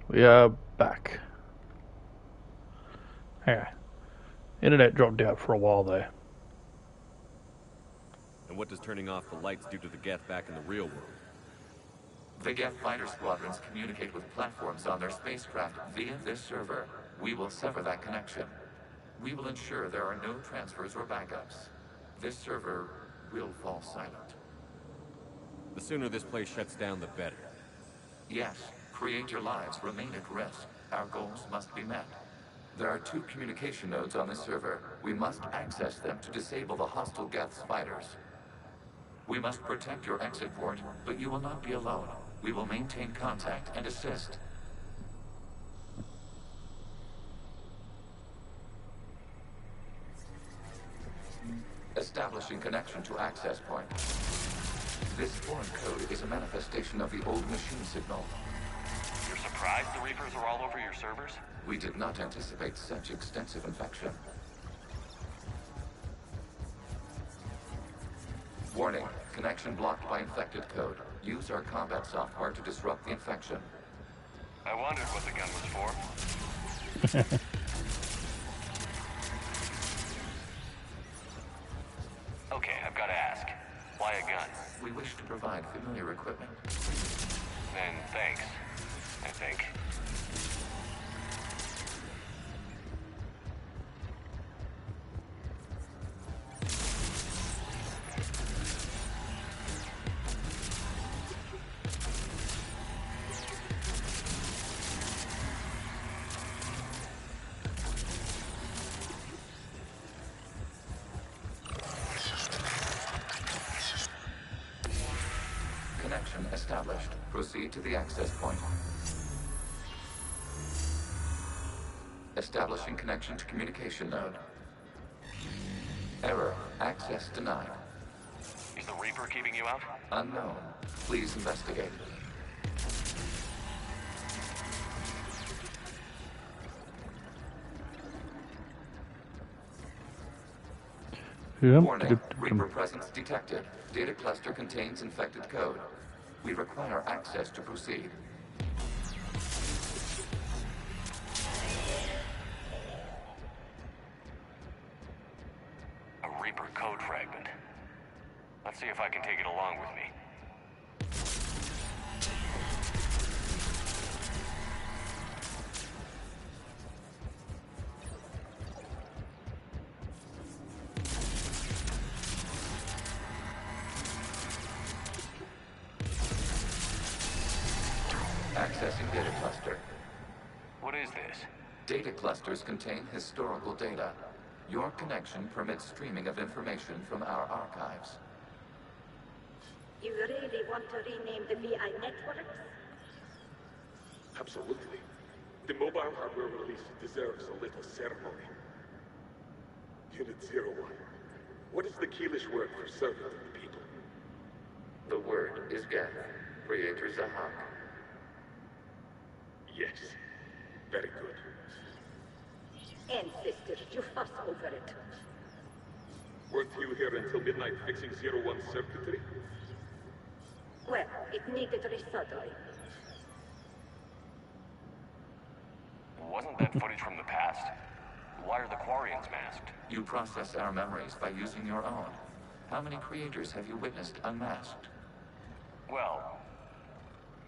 We are back. Yeah. Internet dropped out for a while there. And what does turning off the lights do to the Geth back in the real world? The Geth fighter squadrons communicate with platforms on their spacecraft via this server. We will sever that connection. We will ensure there are no transfers or backups. This server will fall silent. The sooner this place shuts down, the better. Yes, creator lives remain at risk. Our goals must be met. There are 2 communication nodes on this server. We must access them to disable the hostile Geth's fighters. We must protect your exit port, but you will not be alone. We will maintain contact and assist. Establishing connection to access point. This foreign code is a manifestation of the old machine signal. You're surprised the Reapers are all over your servers? We did not anticipate such extensive infection. Warning, connection blocked by infected code. Use our combat software to disrupt the infection. I wondered what the gun was for. Okay, I've got to ask. Why a gun? We wish to provide familiar equipment. Then thanks, I think. Connection established. Proceed to the access point. Establishing connection to communication node. Error. Access denied. Is the Reaper keeping you out? Unknown. Please investigate. Warning. Reaper presence detected. Data cluster contains infected code. We require access to proceed. A Reaper code fragment. Let's see if I can take it along with me. Accessing data cluster. What is this? Data clusters contain historical data. Your connection permits streaming of information from our archives. You really want to rename the VI networks? Absolutely. The mobile hardware release deserves a little ceremony. Unit 01. What is the Keelish word for servant of the people? The word is Geth. Creator Zahak. Yes. Very good. Ancestors, you fuss over it. Weren't you here until midnight fixing 01's circuitry? Well, it needed resoldering. Wasn't that footage from the past? Why are the Quarians masked? You process our memories by using your own. How many creators have you witnessed unmasked? Well,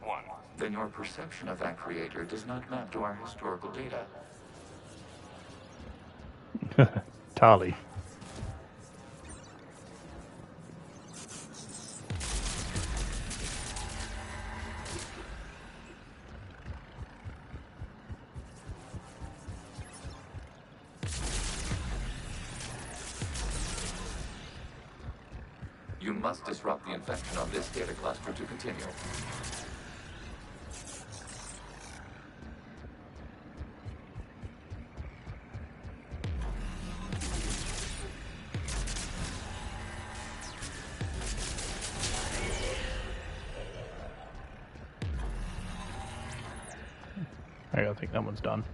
one. Then your perception of that creator does not map to our historical data. Tali. You must disrupt the infection on this data cluster to continue. I think that one's done.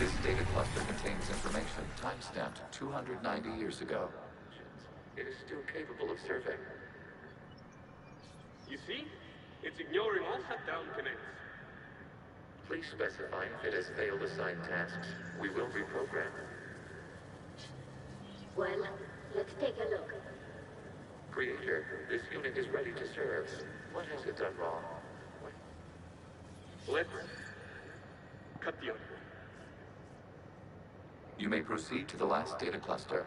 This data cluster contains information timestamped 290 years ago. It is still capable of survey. You see? It's ignoring all shutdown connects. Please specify if it has failed assigned tasks. We will reprogram. Well, let's take a look. Creator, this unit is ready to serve. What has it done wrong? Let's cut the audio. You may proceed to the last data cluster.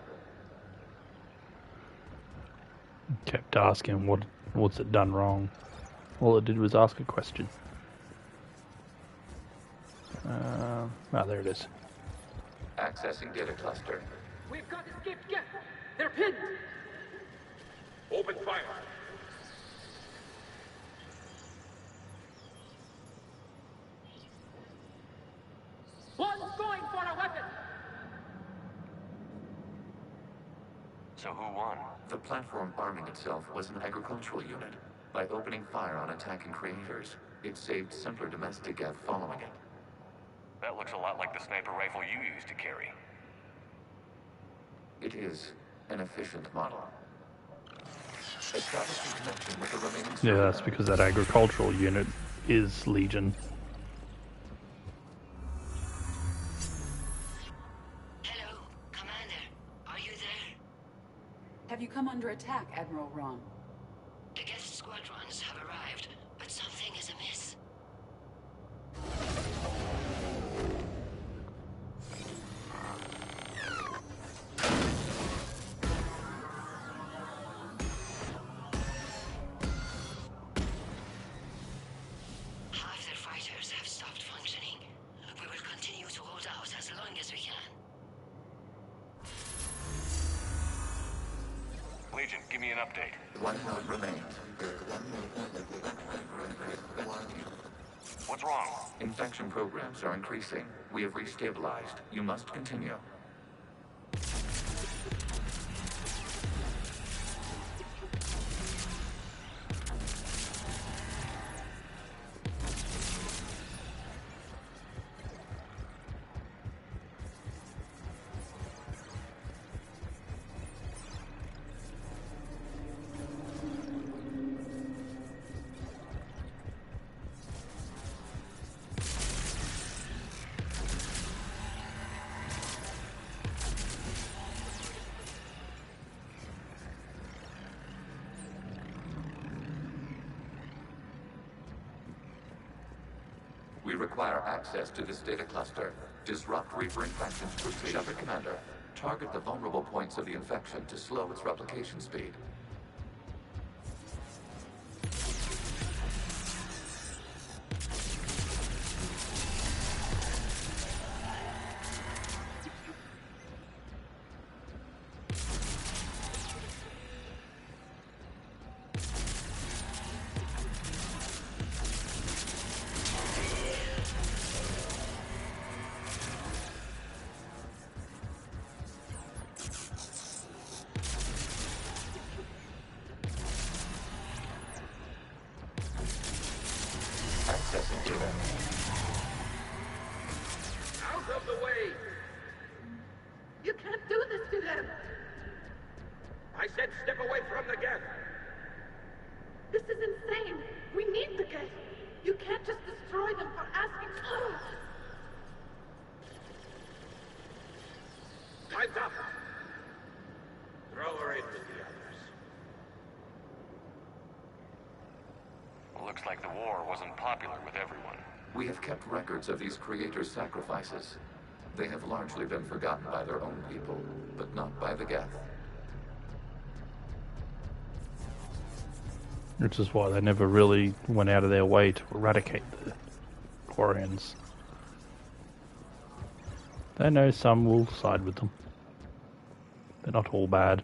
Kept asking what's it done wrong. All it did was ask a question. There it is. Accessing data cluster. We've got escaped guests. They're pinned. Open fire. One's going for a weapon. So who won? The platform arming itself was an agricultural unit. By opening fire on attacking creators, it saved simpler domestic Geth following it. That looks a lot like the sniper rifle you used to carry. It is an efficient model. Establishing connection with the remaining Yeah, server. that's because that agricultural unit is Legion. Hello, Commander. Are you there? Have you come under attack, Admiral Ron? The guest squadrons have arrived, but something is amiss. Half their fighters have stopped functioning. We will continue to hold out as long as we can. Legion, give me an update. One node remains. What's wrong? Infection programs are increasing. We have restabilized. You must continue. We require access to this data cluster. Disrupt Reaper infection's crusade. Shepard Commander, target the vulnerable points of the infection to slow its replication speed. Accessing data. Out of the way! You can't do this to them! I said step away from the Geth! This is insane! We need the Geth! You can't just destroy them for asking... Time's up! Throw her in with the others. Looks like the war wasn't popular with everyone. We have kept records of these creators' sacrifices. They have largely been forgotten by their own people, but not by the Geth. Which is why they never really went out of their way to eradicate the Quarians. They know some will side with them. They're not all bad.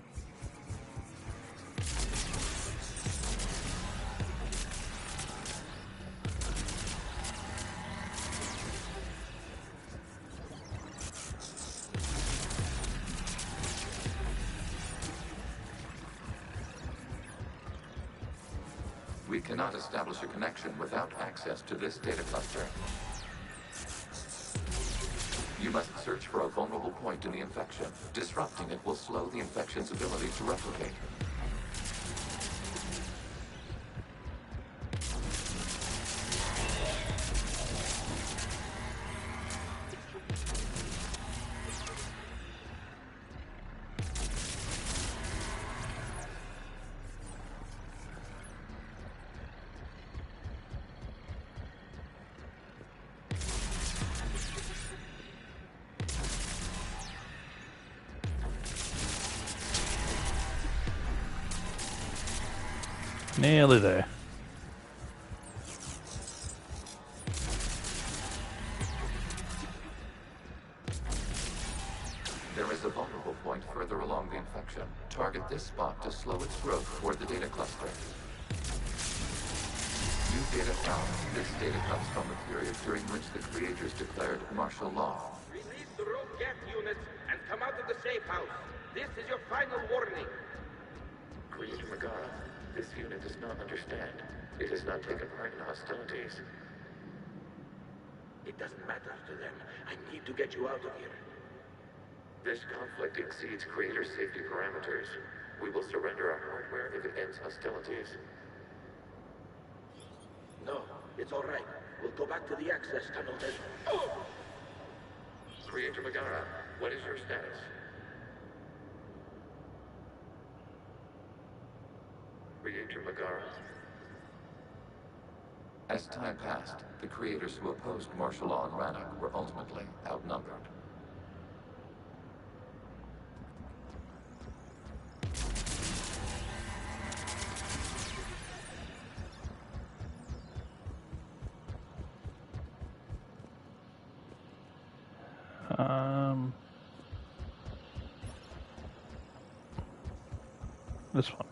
We cannot establish a connection without access to this data cluster. You must search for a vulnerable point in the infection. Disrupting it will slow the infection's ability to replicate. Nearly there. There is a vulnerable point further along the infection. Target this spot to slow its growth toward the data cluster. New data found. This data comes from the period during which the creators declared martial law. Release the rogue gas units and come out of the safe house. This is your final warning. Creator Megara, this unit does not understand. It has not taken part in hostilities. It doesn't matter to them. I need to get you out of here. This conflict exceeds Creator's safety parameters. We will surrender our hardware if it ends hostilities. No, it's all right. We'll go back to the access tunnel then. Oh! Creator Megara, what is your status? Creator Megara. As time passed, the creators who opposed martial law in Rannoch were ultimately outnumbered. This one.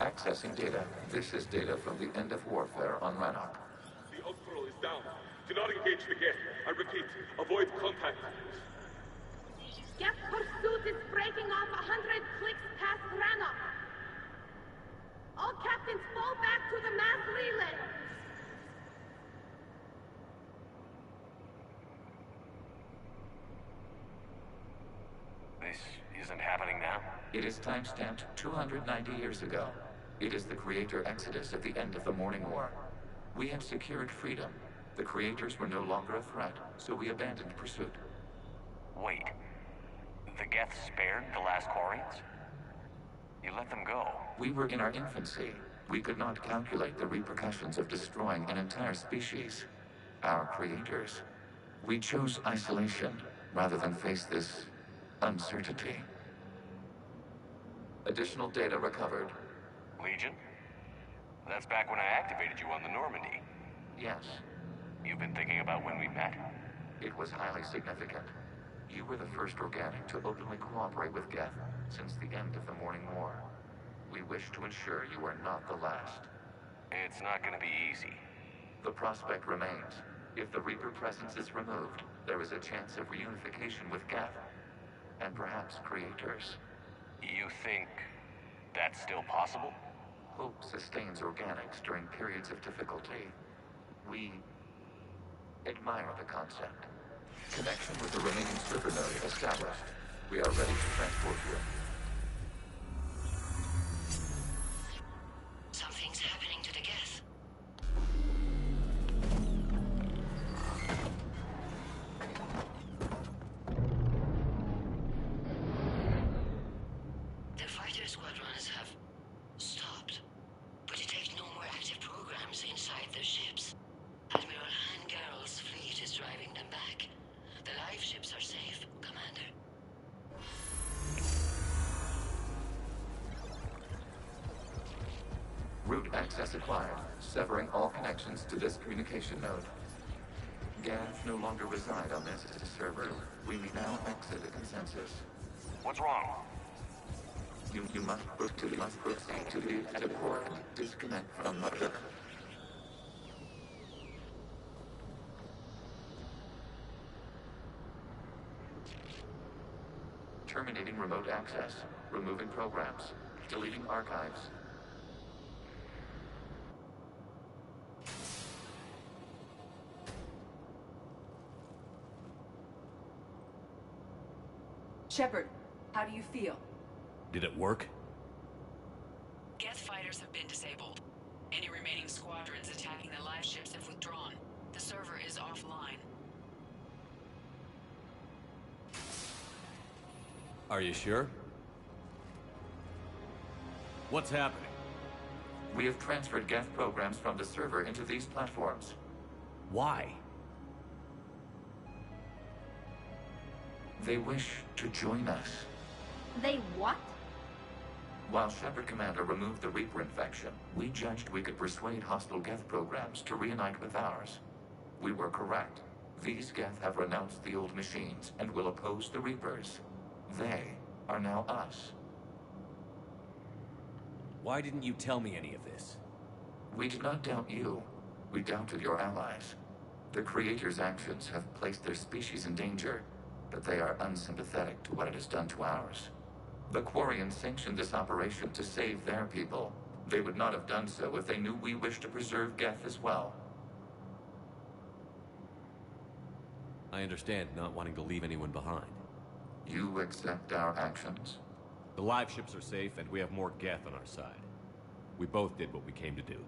Accessing data. This is data from the end of warfare on Rannoch. The Ultral is down. Do not engage the Geth. I repeat, avoid contact. Geth pursuit is breaking off 100 clicks past Rannoch. All captains fall back to the mass relay. This isn't happening now? It is timestamped 290 years ago. It is the Creator Exodus at the end of the Morning War. We had secured freedom. The Creators were no longer a threat, so we abandoned pursuit. Wait. The Geth spared the last Quarians? You let them go. We were in our infancy. We could not calculate the repercussions of destroying an entire species. Our creators. We chose isolation rather than face this uncertainty. Additional data recovered. Legion? That's back when I activated you on the Normandy. Yes, You've been thinking about when we met? it was highly significant. You were the first organic to openly cooperate with Geth since the end of the Morning War. We wish to ensure you are not the last. It's not gonna be easy. The prospect remains. If the Reaper presence is removed, there is a chance of reunification with Geth, and perhaps creators. You think that's still possible? Hope sustains organics during periods of difficulty. We admire the concept. Connection with the remaining server node established. We are ready to transport you. Something's happening to the Geth. The fighter squadrons have stopped, but detect no more active programs inside their ships. Admiral Hangarl's fleet is driving them back. The live ships are safe, Commander. Route access acquired, severing all connections to this communication node. Geth no longer reside on this server. We may now exit the consensus. What's wrong? You must proceed to the port and disconnect from Mother. Terminating remote access. Removing programs. Deleting archives. Shepard, how do you feel? Did it work? Geth fighters have been disabled. Any remaining squadrons attacking the live ships have withdrawn. The server is offline. Are you sure? What's happening? We have transferred Geth programs from the server into these platforms. Why? They wish to join us. They what? While Shepard Commander removed the Reaper infection, we judged we could persuade hostile Geth programs to reunite with ours. We were correct. These Geth have renounced the old machines and will oppose the Reapers. They are now us. Why didn't you tell me any of this? We did not doubt you. We doubted your allies. The Creator's actions have placed their species in danger, but they are unsympathetic to what it has done to ours. The Quarians sanctioned this operation to save their people. They would not have done so if they knew we wished to preserve Geth as well. I understand not wanting to leave anyone behind. You accept our actions? The live ships are safe, and we have more Geth on our side. We both did what we came to do.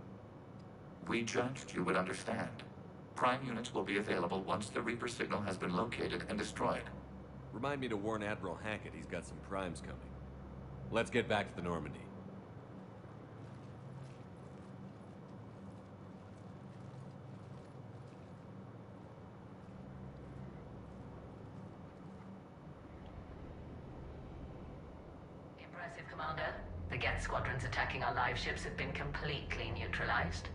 We judged you would understand. Prime units will be available once the Reaper signal has been located and destroyed. Remind me to warn Admiral Hackett he's got some primes coming. Let's get back to the Normandy. Impressive, Commander. The Geth squadrons attacking our live ships have been completely neutralized.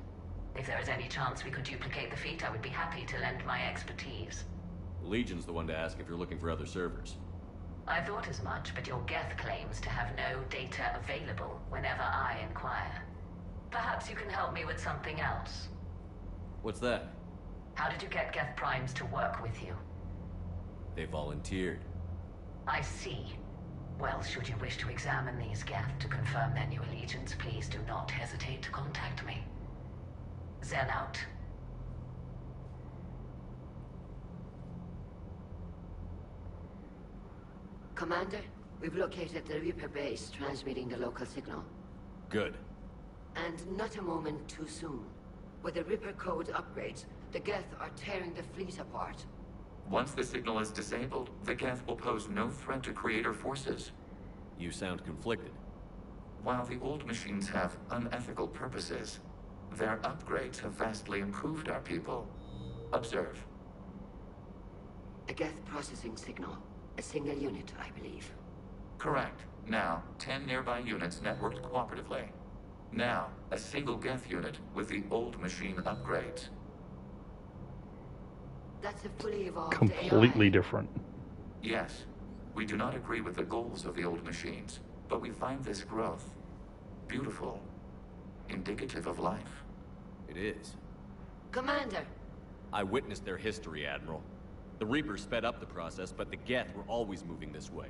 If there is any chance we could duplicate the feat, I would be happy to lend my expertise. The Legion's the one to ask if you're looking for other servers. I thought as much, but your Geth claims to have no data available whenever I inquire. Perhaps you can help me with something else. What's that? How did you get Geth primes to work with you? They volunteered. I see. Well, should you wish to examine these Geth to confirm their new allegiance, please do not hesitate to contact me. Zen out. Commander, we've located the Reaper base transmitting the local signal. Good. And not a moment too soon. With the Reaper code upgrades, the Geth are tearing the fleet apart. Once the signal is disabled, the Geth will pose no threat to Creator forces. You sound conflicted. While the old machines have unethical purposes, their upgrades have vastly improved our people. Observe. A Geth processing signal. A single unit, I believe. Correct. Now, 10 nearby units networked cooperatively. Now, a single Geth unit with the old machine upgrades. That's a fully evolved Completely AI. different. Yes, we do not agree with the goals of the old machines, but we find this growth beautiful, indicative of life. It is. Commander! I witnessed their history, Admiral. The Reapers sped up the process, but the Geth were always moving this way.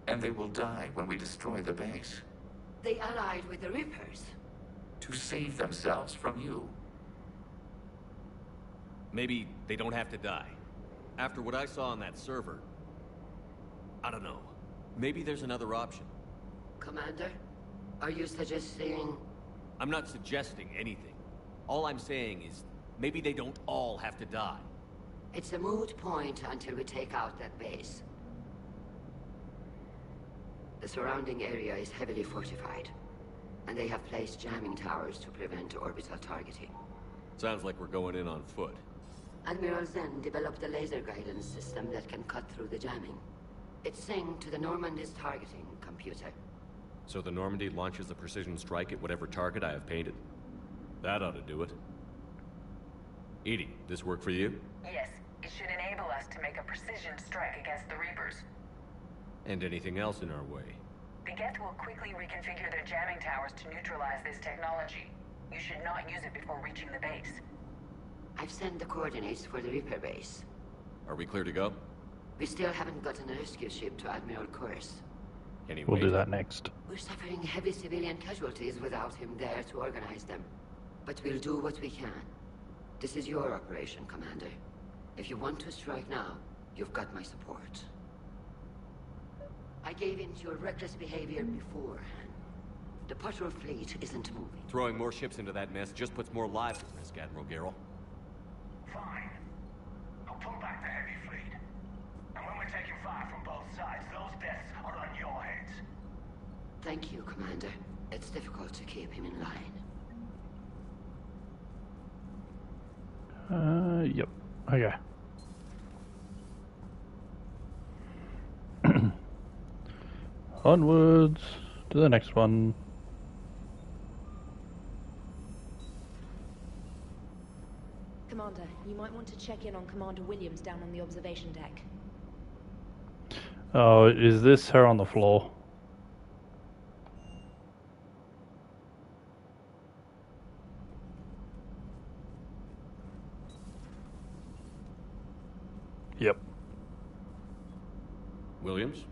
And they will die when we destroy the base. They allied with the Reapers. To save themselves from you. Maybe they don't have to die. After what I saw on that server, I don't know. Maybe there's another option. Commander, are you suggesting... I'm not suggesting anything. All I'm saying is, maybe they don't all have to die. It's a moot point until we take out that base. The surrounding area is heavily fortified, and they have placed jamming towers to prevent orbital targeting. Sounds like we're going in on foot. Admiral Zen developed a laser guidance system that can cut through the jamming. It's synced to the Normandy's targeting computer. So the Normandy launches a precision strike at whatever target I have painted? That ought to do it. EDI, this work for you? Yes, it should enable us to make a precision strike against the Reapers. And anything else in our way? The Geth will quickly reconfigure their jamming towers to neutralize this technology. You should not use it before reaching the base. I've sent the coordinates for the Reaper base. Are we clear to go? We still haven't gotten a rescue ship to Admiral Kurse. Can he We'll wait? do that next. We're suffering heavy civilian casualties without him there to organize them. But we'll do what we can. This is your operation, Commander. If you want to strike now, you've got my support. I gave in to your reckless behavior beforehand. The patrol fleet isn't moving. Throwing more ships into that mess just puts more lives at risk, Admiral Garrel. Fine. I'll pull back the heavy fleet. And when we're taking fire from both sides, those deaths are on your heads. Thank you, Commander. It's difficult to keep him in line. Yep. Okay. Onwards to the next one. Commander, you might want to check in on Commander Williams down on the observation deck. Oh, is this her on the floor? Yep. Williams?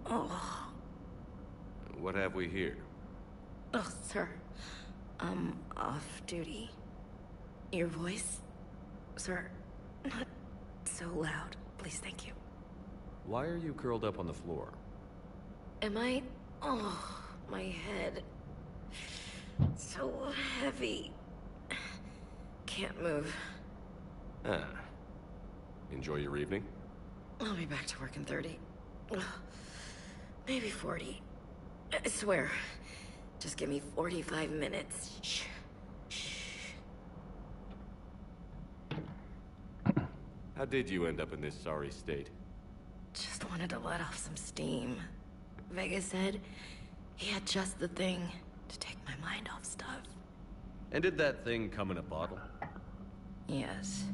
Oh. What have we here? Oh, sir. I'm off duty. Your voice? Sir, not so loud. Please, thank you. Why are you curled up on the floor? Am I? Oh, my head. So heavy. Can't move. Ah. Enjoy your evening? I'll be back to work in 30. Maybe 40. I swear. Just give me 45 minutes. Shh. How did you end up in this sorry state? Just wanted to let off some steam. Vega said he had just the thing to take my mind off stuff. And did that thing come in a bottle? Yes.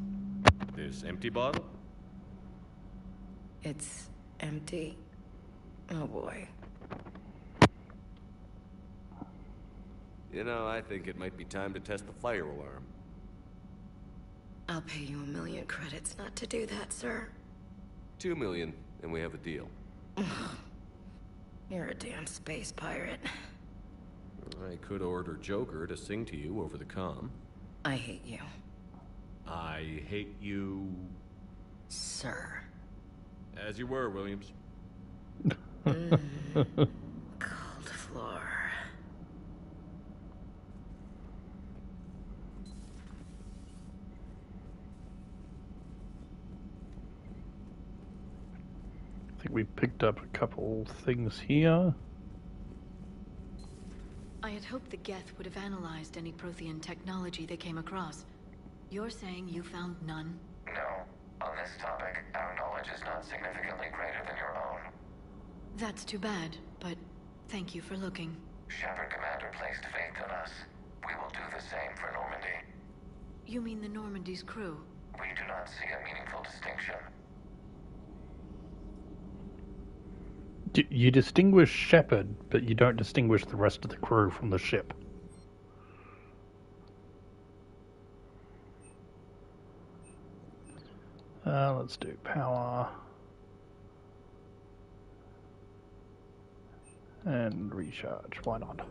This empty bottle? It's empty. Oh boy. You know, I think it might be time to test the fire alarm. I'll pay you 1 million credits not to do that, sir. 2 million, and we have a deal. You're a damn space pirate. I could order Joker to sing to you over the comm. I hate you. I hate you... Sir. As you were, Williams. Cold floor. I think we picked up a couple things here. I had hoped the Geth would have analyzed any Prothean technology they came across. You're saying you found none? No. On this topic, our knowledge is not significantly greater than your own. That's too bad, but thank you for looking. Shepard Commander placed faith in us. We will do the same for Normandy. You mean the Normandy's crew? We do not see a meaningful distinction. You distinguish Shepard, but you don't distinguish the rest of the crew from the ship. Let's do power. And recharge, why not?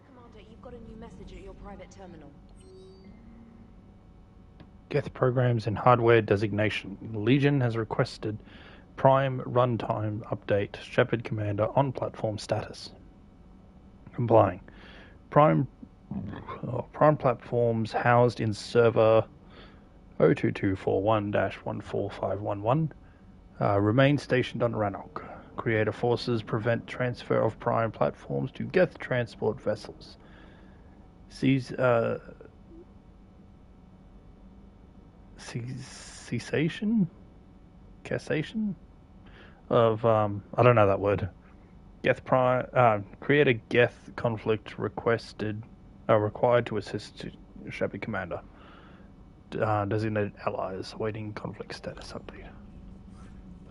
Commander, you've got a new message at your private terminal. Geth programs and hardware designation. Legion has requested Prime runtime update. Shepard Commander on platform status. Complying. Prime platforms housed in server 02241-14511 remain stationed on Rannoch. Creator forces prevent transfer of Prime platforms to Geth transport vessels. Cessation of I don't know that word. Geth Prime create a Geth conflict required to assist Shepard Commander. Designated allies awaiting conflict status update.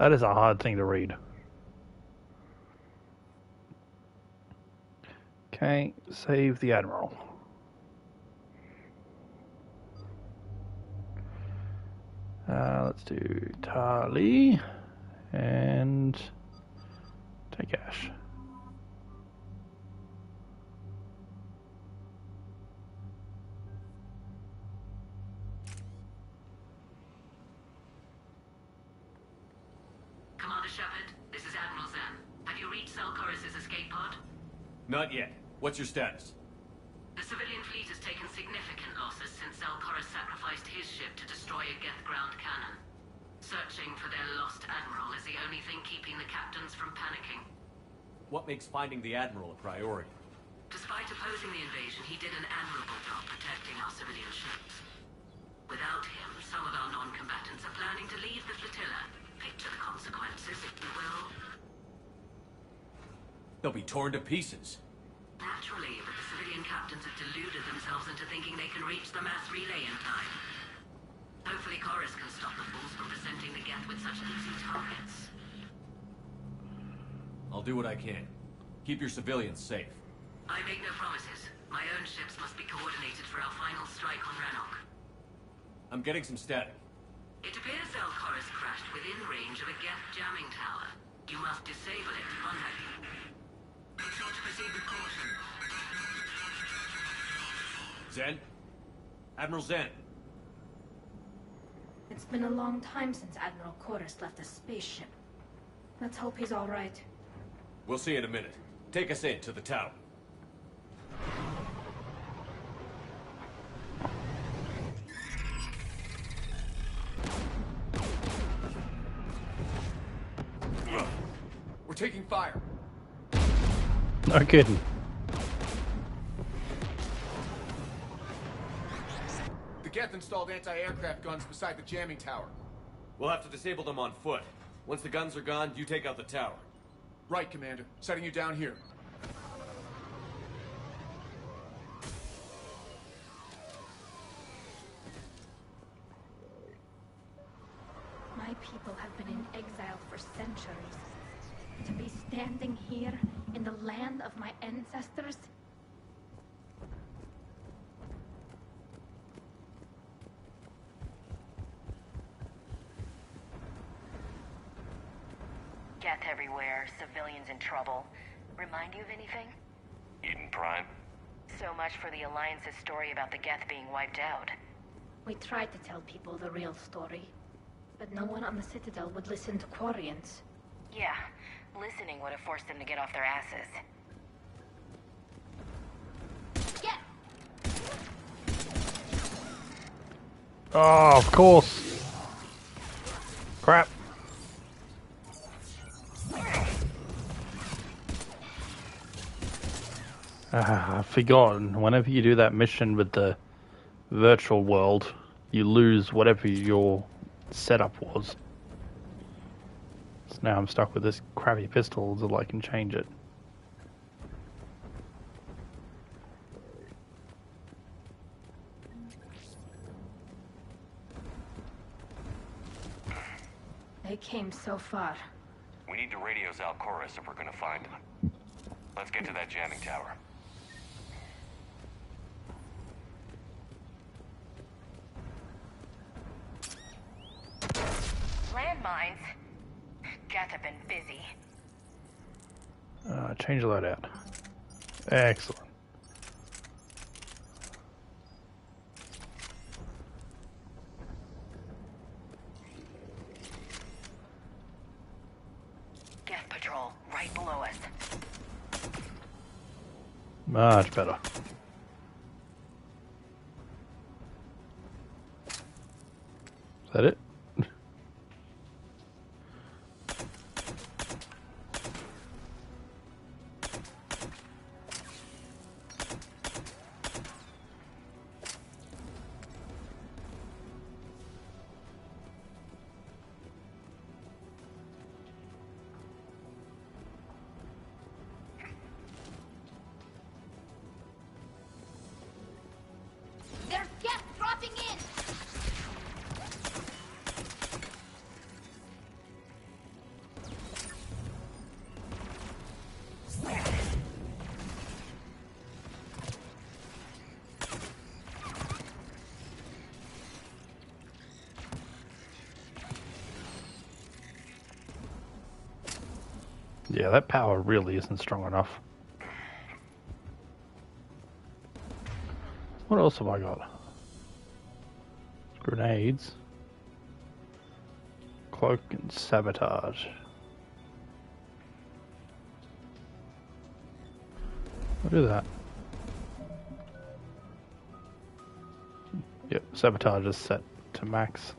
That is a hard thing to read. Okay, save the Admiral. Let's do Tali and take Ash. Shepard, this is Admiral Zen. Have you reached Zelkorus' escape pod? Not yet. What's your status? The civilian fleet has taken significant losses since Zelkorus sacrificed his ship to destroy a Geth ground cannon. Searching for their lost admiral is the only thing keeping the captains from panicking. What makes finding the Admiral a priority? Despite opposing the invasion, he did an admirable job protecting our civilian ships. Without him, some of our non-combatants are planning to leave the flotilla. Picture the consequences, if you will. They'll be torn to pieces. Naturally, but the civilian captains have deluded themselves into thinking they can reach the mass relay in time. Hopefully Chorus can stop the fools from presenting the Geth with such easy targets. I'll do what I can. Keep your civilians safe. I make no promises. My own ships must be coordinated for our final strike on Rannoch. I'm getting some static. It appears Zelkorus crashed within range of a Geth jamming tower. You must disable it to contact you. Make sure to proceed with caution. Zen? Admiral Zen? It's been a long time since Admiral Chorus left the spaceship. Let's hope he's all right. We'll see in a minute. Take us in to the tower. We're taking fire. No kidding. The Geth installed anti-aircraft guns beside the jamming tower. We'll have to disable them on foot. Once the guns are gone, you take out the tower. Right, Commander. Setting you down here. My people have been in exile for centuries. To be standing here in the land of my ancestors? Geth everywhere, civilians in trouble. Remind you of anything? Eden Prime? So much for the Alliance's story about the Geth being wiped out. We tried to tell people the real story, but no one on the Citadel would listen to Quarians. Yeah, listening would have forced them to get off their asses. Oh, of course. Crap. I've forgotten. Whenever you do that mission with the virtual world, you lose whatever your setup was. So now I'm stuck with this crappy pistol until I can change it. They came so far. We need to radio Zelkorus if we're gonna find him. Let's get to that jamming tower. Landmines? Geth have been busy. Change that out. Excellent. Geth patrol, right below us. Much better. Is that it? There's Geth dropping in! Yeah, that power really isn't strong enough. What else have I got? Grenades. Cloak and sabotage. do that. Yep, sabotage is set to max.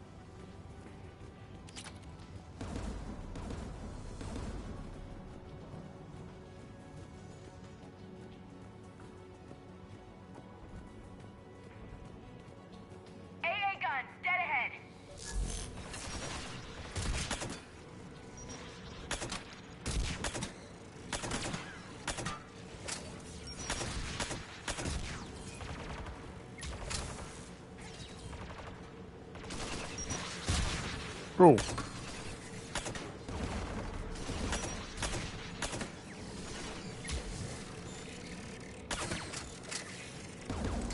AA guns, dead ahead. Roll.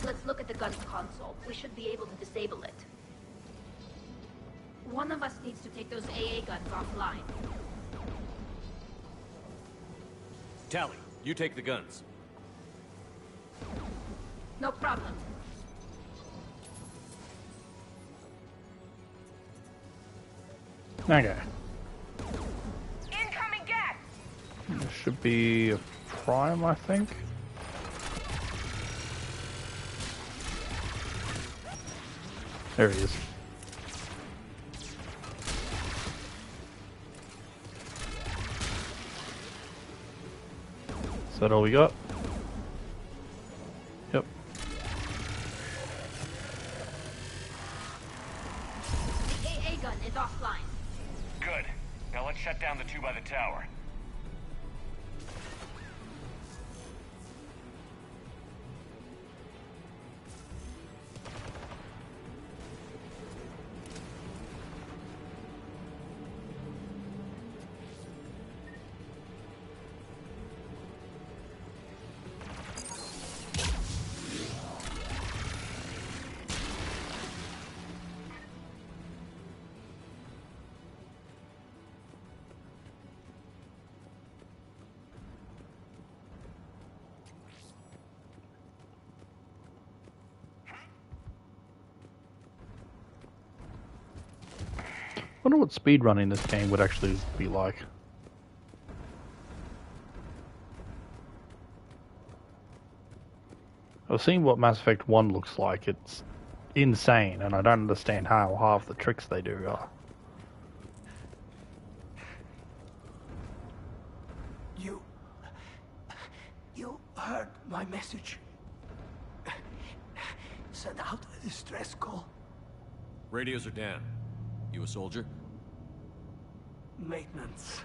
Let's look at the gun's console. We should be able to disable it. One of us needs to take those AA guns offline. Tally, you take the guns. No problem. Okay. Incoming gas. There should be a prime, I think. There he is. Is that all we got? Yep. The AA gun is offline. Good. Now let's shut down the two by the tower. I wonder what speedrunning this game would actually be like. I've seen what Mass Effect 1 looks like. It's insane, and I don't understand how half the tricks they do are. You heard my message. Send out a distress call. Radios are down. You a soldier? Maintenance.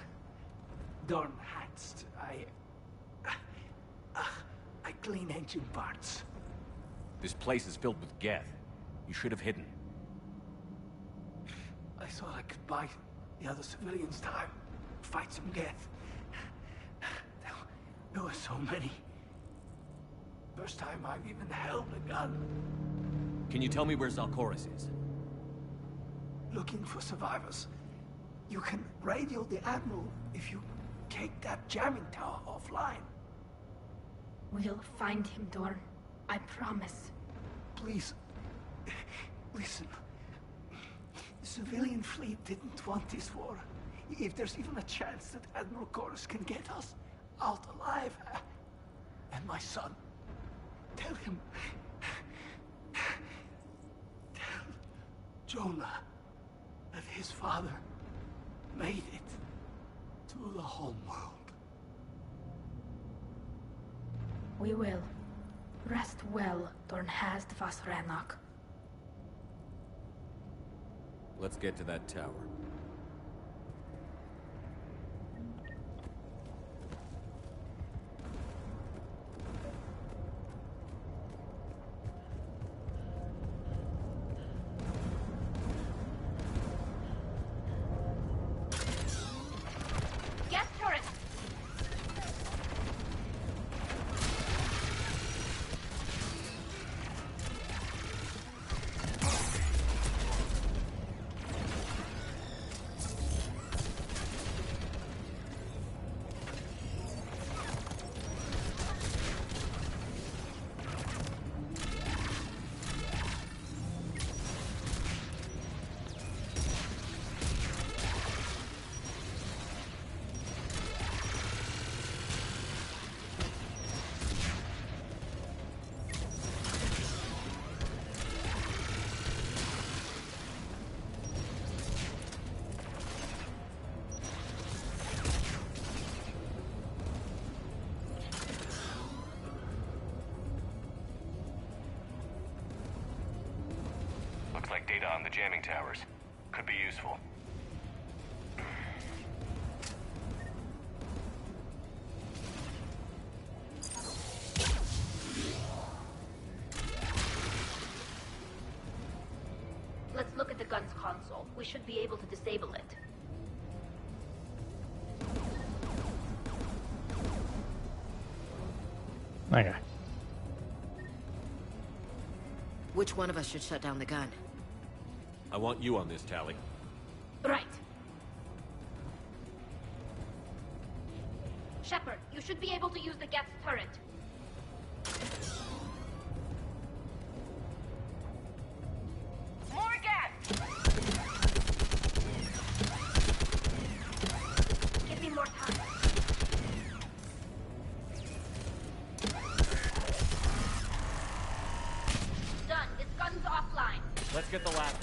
Dorn Hatst. I clean engine parts. This place is filled with Geth. You should have hidden. I thought I could buy the other civilians time. Fight some Geth. There were so many. First time I've even held a gun. Can you tell me where Zalcoris is? Looking for survivors. You can radio the Admiral if you take that jamming tower offline. We'll find him, Dorn. I promise. Please, listen. The civilian fleet didn't want this war. If there's even a chance that Admiral Chorus can get us out alive, and my son, tell him, tell Jonah that his father made it to the home world. We will. Rest well, Dornhast Vasranok. Let's get to that tower. Gas turret! around the jamming towers. Could be useful. Let's look at the gun's console. We should be able to disable it. Okay. Which one of us should shut down the gun? I want you on this, Tali. Right. Shepard, you should be able to use the Geth's turret. More gas! Give me more time. Done. This gun's offline. Let's get the last.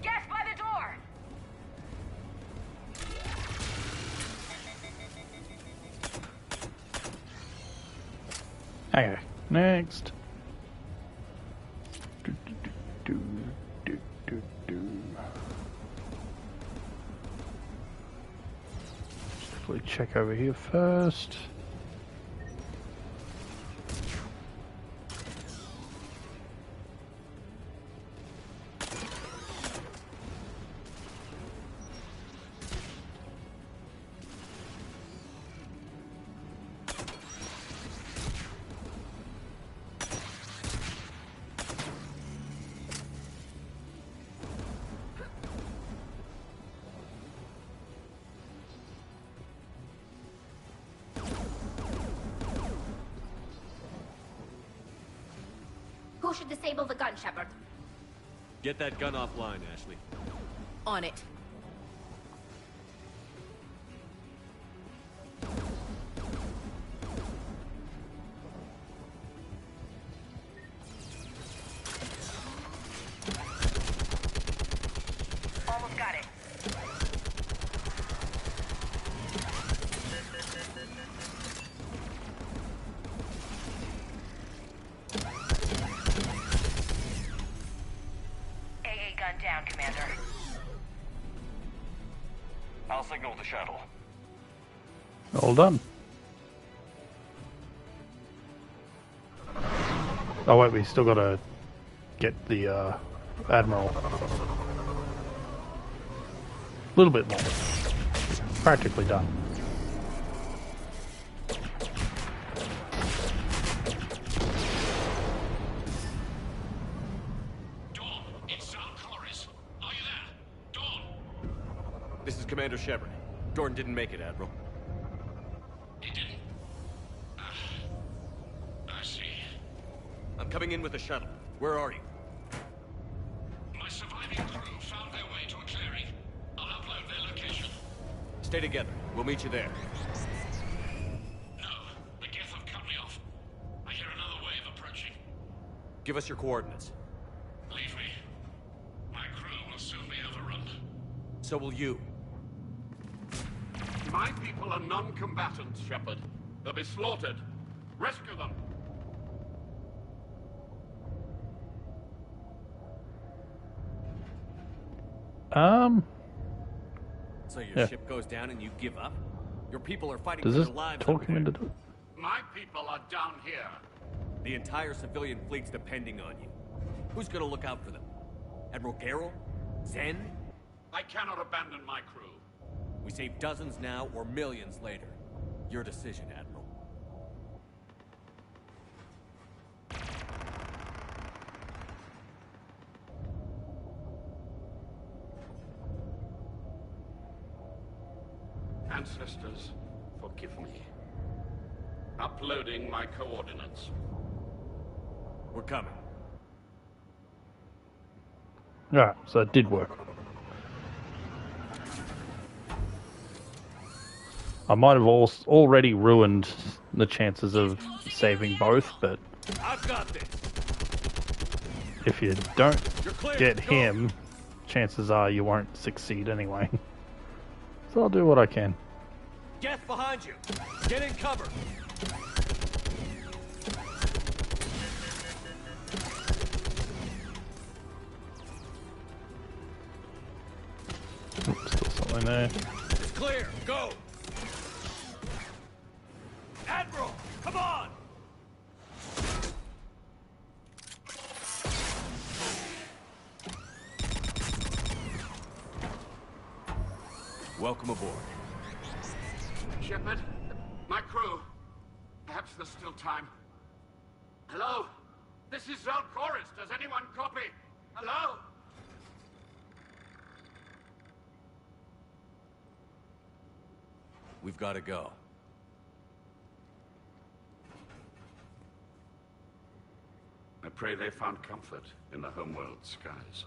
Gas by the door! Okay. Next. Definitely check over here first. Who should disable the gun, Shepard? Get that gun offline, Ashley. On it. Almost got it. AA gun down, Commander. I'll signal the shuttle. All done. Oh wait, we still gotta get the Admiral. A little bit more. Practically done. This is Commander Shepard. Dorn didn't make it, Admiral. He didn't? I see. I'm coming in with the shuttle. Where are you? My surviving crew found their way to a clearing. I'll upload their location. Stay together. We'll meet you there. No, the Geth have cut me off. I hear another wave approaching. Give us your coordinates. Leave me. My crew will soon be overrun. So will you. My people are non-combatants, Shepard. They'll be slaughtered. Rescue them. So your Yeah. ship goes down and you give up? Your people are fighting Does for this their lives. talk him into it? My people are down here. The entire civilian fleet's depending on you. Who's gonna look out for them? Admiral Garrel? Zen? I cannot abandon my crew. We save dozens now or millions later. Your decision, Admiral. Ancestors, forgive me. Uploading my coordinates. We're coming. Alright, so it did work. I might have already ruined the chances of saving both, but I've got this. if you don't You're clear. get Go. him, chances are you won't succeed anyway. So I'll do what I can. Geth behind you. Get in cover. something there. It's clear. Go. Admiral, come on! Welcome aboard. Shepard, my crew. Perhaps there's still time. Hello? This is Zell Chorus. Does anyone copy? Hello? We've got to go. I pray they found comfort in the homeworld skies.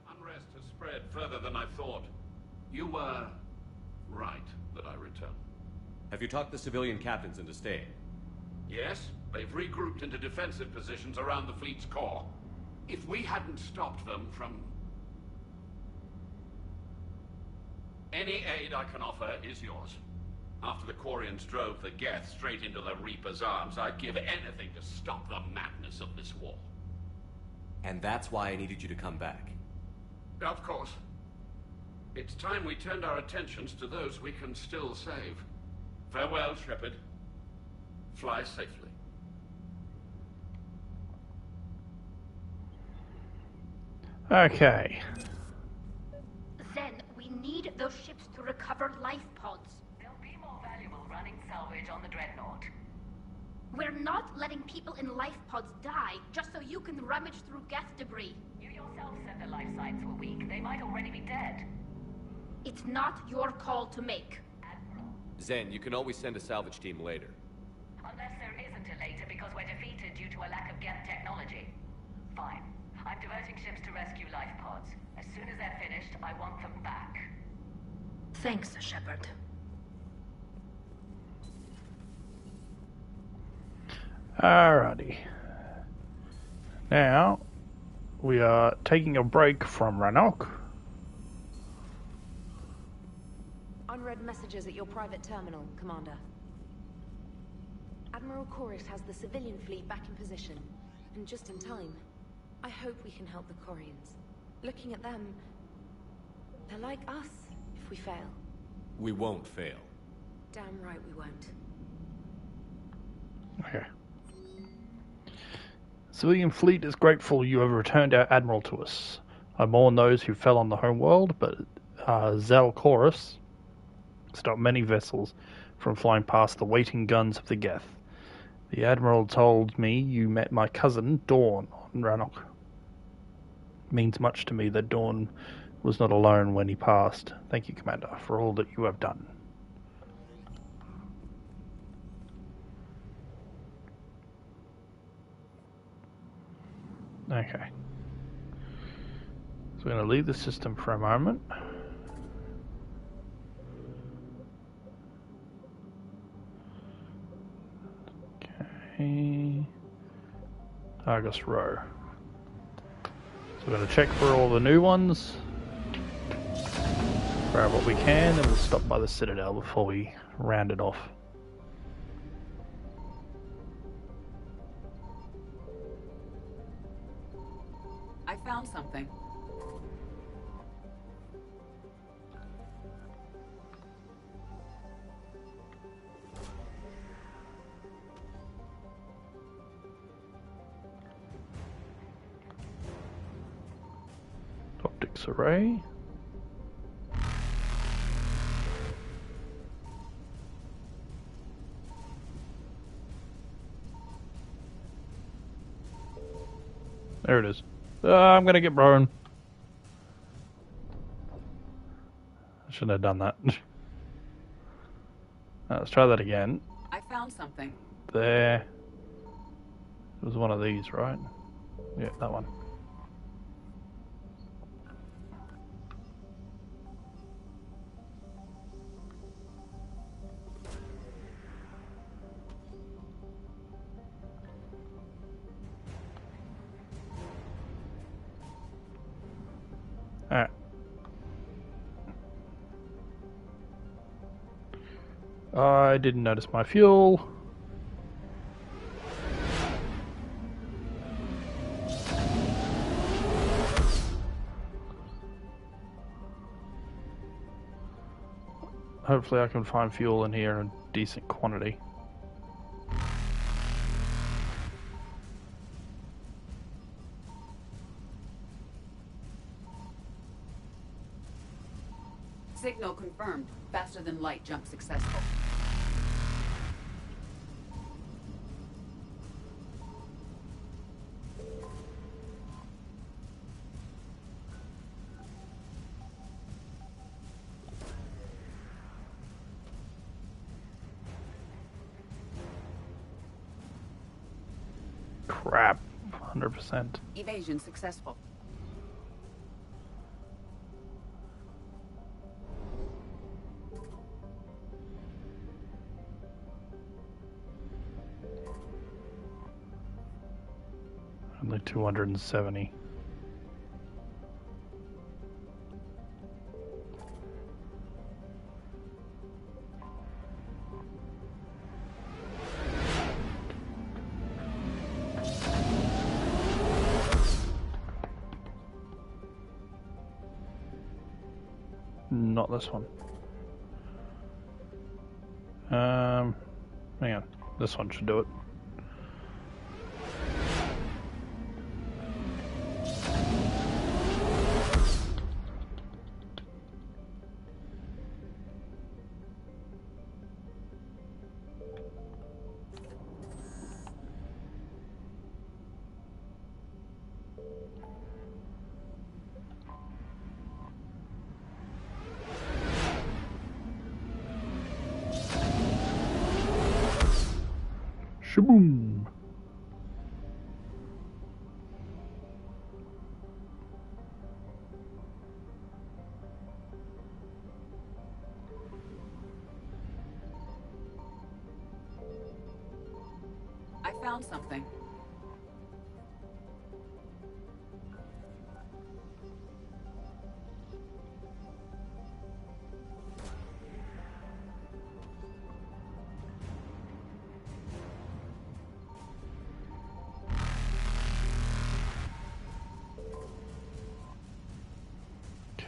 Unrest has spread further than I thought. You were right that I returned. Have you talked the civilian captains into staying? Yes, they've regrouped into defensive positions around the fleet's core. If we hadn't stopped them from... Any aid I can offer is yours. After the Quarians drove the Geth straight into the Reaper's arms, I'd give anything to stop the madness of this war. And that's why I needed you to come back. Of course. It's time we turned our attentions to those we can still save. Farewell, Shepard. Fly safely. Okay. Then we need those ships to recover life pods. They'll be more valuable running salvage on the Dreadnought. We're not letting people in life pods die just so you can rummage through Geth debris. You yourself said the life signs were weak. They might already be dead. It's not your call to make. Zen, you can always send a salvage team later. Unless there isn't a later because we're defeated due to a lack of Geth technology. Fine. I'm diverting ships to rescue life pods. As soon as they're finished, I want them back. Thanks, Shepard. Alrighty. Now, we are taking a break from Rannoch. Unread messages at your private terminal, Commander. Admiral Chorus has the civilian fleet back in position, and just in time. I hope we can help the Quarians. Looking at them, they're like us if we fail. We won't fail. Damn right we won't. Okay. Civilian fleet is grateful you have returned our admiral to us. I mourn those who fell on the homeworld, but Zell Chorus stopped many vessels from flying past the waiting guns of the Geth. The admiral told me you met my cousin, Dawn, on Rannoch. It means much to me that Dawn was not alone when he passed. Thank you, Commander, for all that you have done. Okay. So we're going to leave the system for a moment. Okay. Argus Row. So we're going to check for all the new ones. Grab what we can, and we'll stop by the Citadel before we round it off. I found something. Optics array. There it is. I'm gonna get burned. I shouldn't have done that. Let's try that again. I found something. There. It was one of these, right? Yeah, that one. Alright. I didn't notice my fuel. hopefully I can find fuel in here in decent quantity. Signal confirmed. Faster than light jump successful. Crap. 100%. Evasion successful. Only 270. Not this one. Hang on. This one should do it. Shaboom! I found something.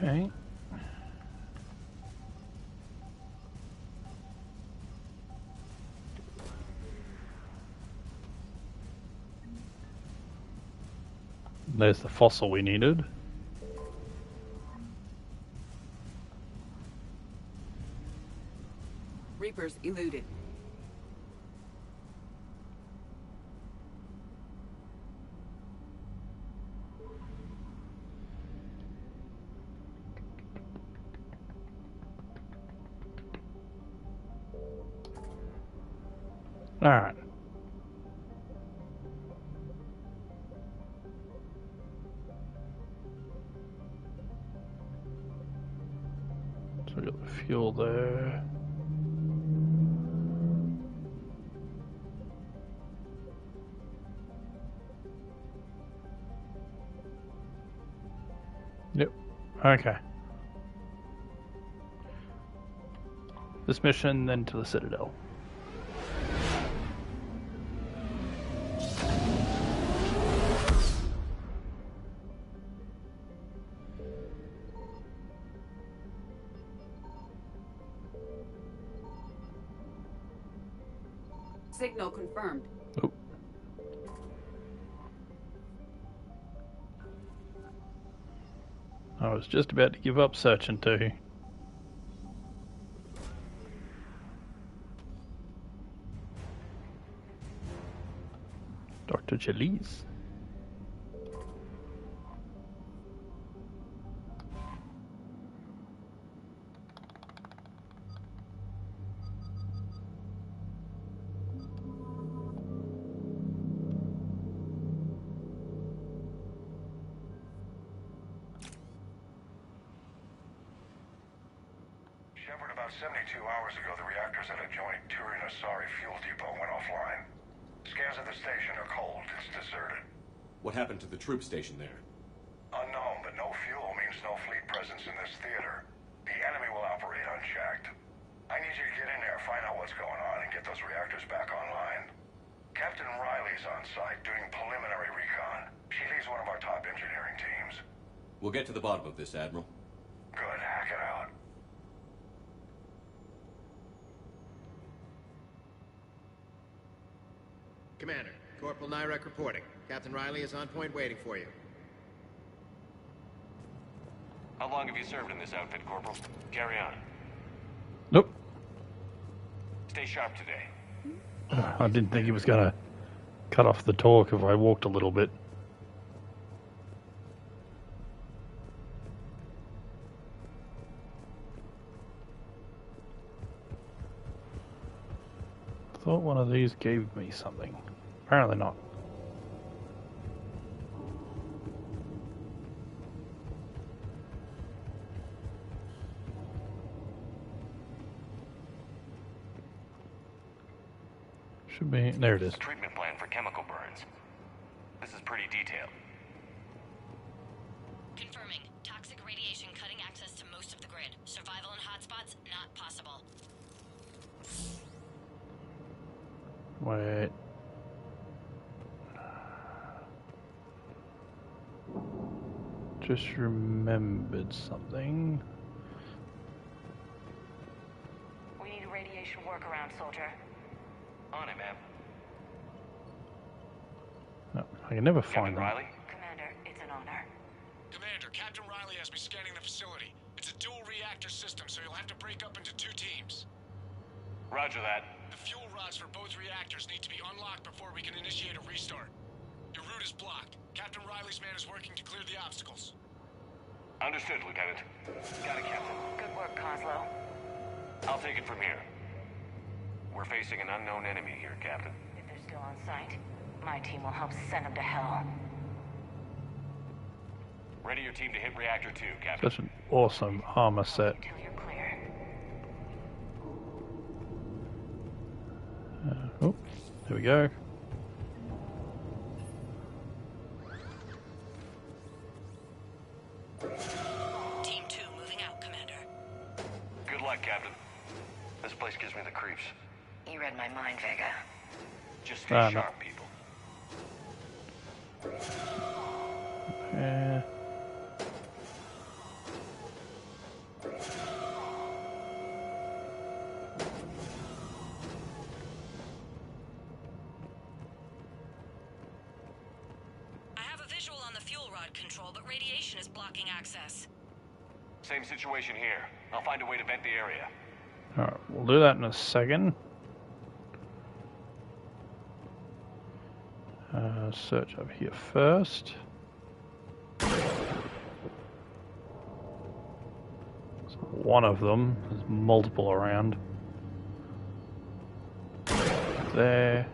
Okay. There's the fossil we needed. Reapers eluded. All right. So we got the fuel there. Yep. Okay. This mission, then to the Citadel. Signal confirmed. Oh. I was just about to give up searching too. Dr. Chalice. Shepard, about 72 hours ago, the reactors at a joint Turin-Asari fuel depot went offline. Scans of the station are cold. It's deserted. What happened to the troop station there? Unknown, but no fuel means no fleet presence in this theater. The enemy will operate unchecked. I need you to get in there, find out what's going on, and get those reactors back online. Captain Riley's on site doing preliminary recon. She leads one of our top engineering teams. We'll get to the bottom of this, Admiral. Good, hack it out. Commander, Corporal Nyrek reporting. Captain Riley is on point waiting for you. How long have you served in this outfit, Corporal? Carry on. Nope. Stay sharp today. I didn't think he was gonna cut off the talk if I walked a little bit. Thought one of these gave me something. Apparently not. Should be. There it is. Treatment plan for chemical burns. This is pretty detailed. Confirming. Toxic radiation cutting access to most of the grid. Survival in hotspots not possible. Wait. Just remembered something. We need a radiation workaround, soldier. On it, ma'am. No, I can never find them. Riley? Commander, it's an honor. Commander, Captain Riley has me scanning the facility. It's a dual reactor system, so you'll have to break up into 2 teams. Roger that. The fuel rods for both reactors need to be unlocked before we can initiate a restart. Your route is blocked. Captain Riley's man is working to clear the obstacles. Understood, Lieutenant. Got it, Captain. Good work, Coslow. I'll take it from here. We're facing an unknown enemy here, Captain. If they're still on site, my team will help send them to hell. Ready your team to hit Reactor 2, Captain. Such an awesome armor set. Until you're clear. Oh, there we go. Team 2 moving out, Commander. Good luck, Captain. This place gives me the creeps. You read my mind, Vega. Just stay sharp, people. Yeah. I have a visual on the fuel rod control, but radiation is blocking access. Same situation here. I'll find a way to vent the area. Alright, we'll do that in a second. Search over here first. There's one of them. There's multiple around. There.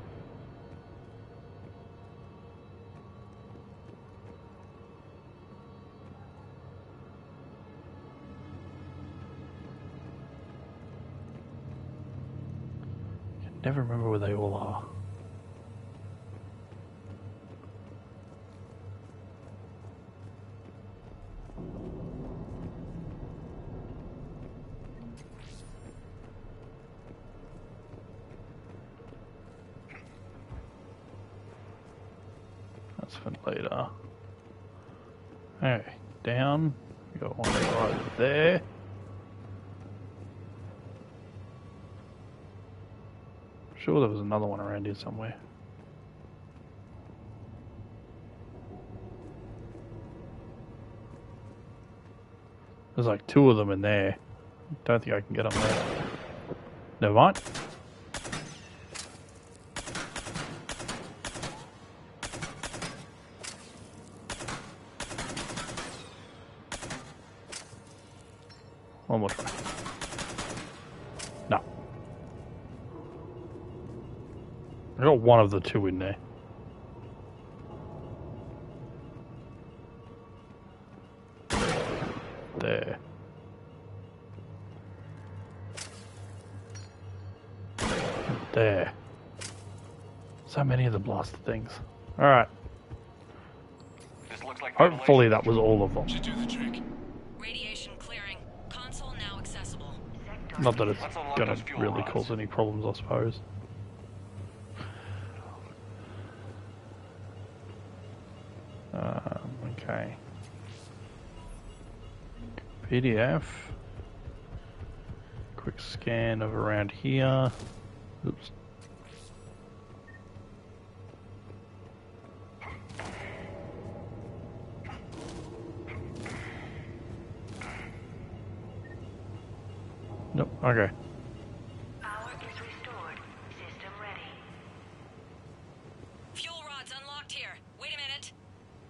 I can never remember where they all are. That's for later. Okay, down. We got one right there. Sure, there was another one around here somewhere. There's like 2 of them in there. Don't think I can get them there. Never mind. One more try. No. I got one of the 2 in there. There. There. So many of the blasted things. Alright. This looks like Hopefully that was all of them. Should do the trick. Radiation clearing. Console now accessible. Not that it's gonna really cause any problems, I suppose. Okay. PDF. Quick scan of around here. Oops. Okay. Power is restored. System ready. Fuel rods unlocked here. Wait a minute.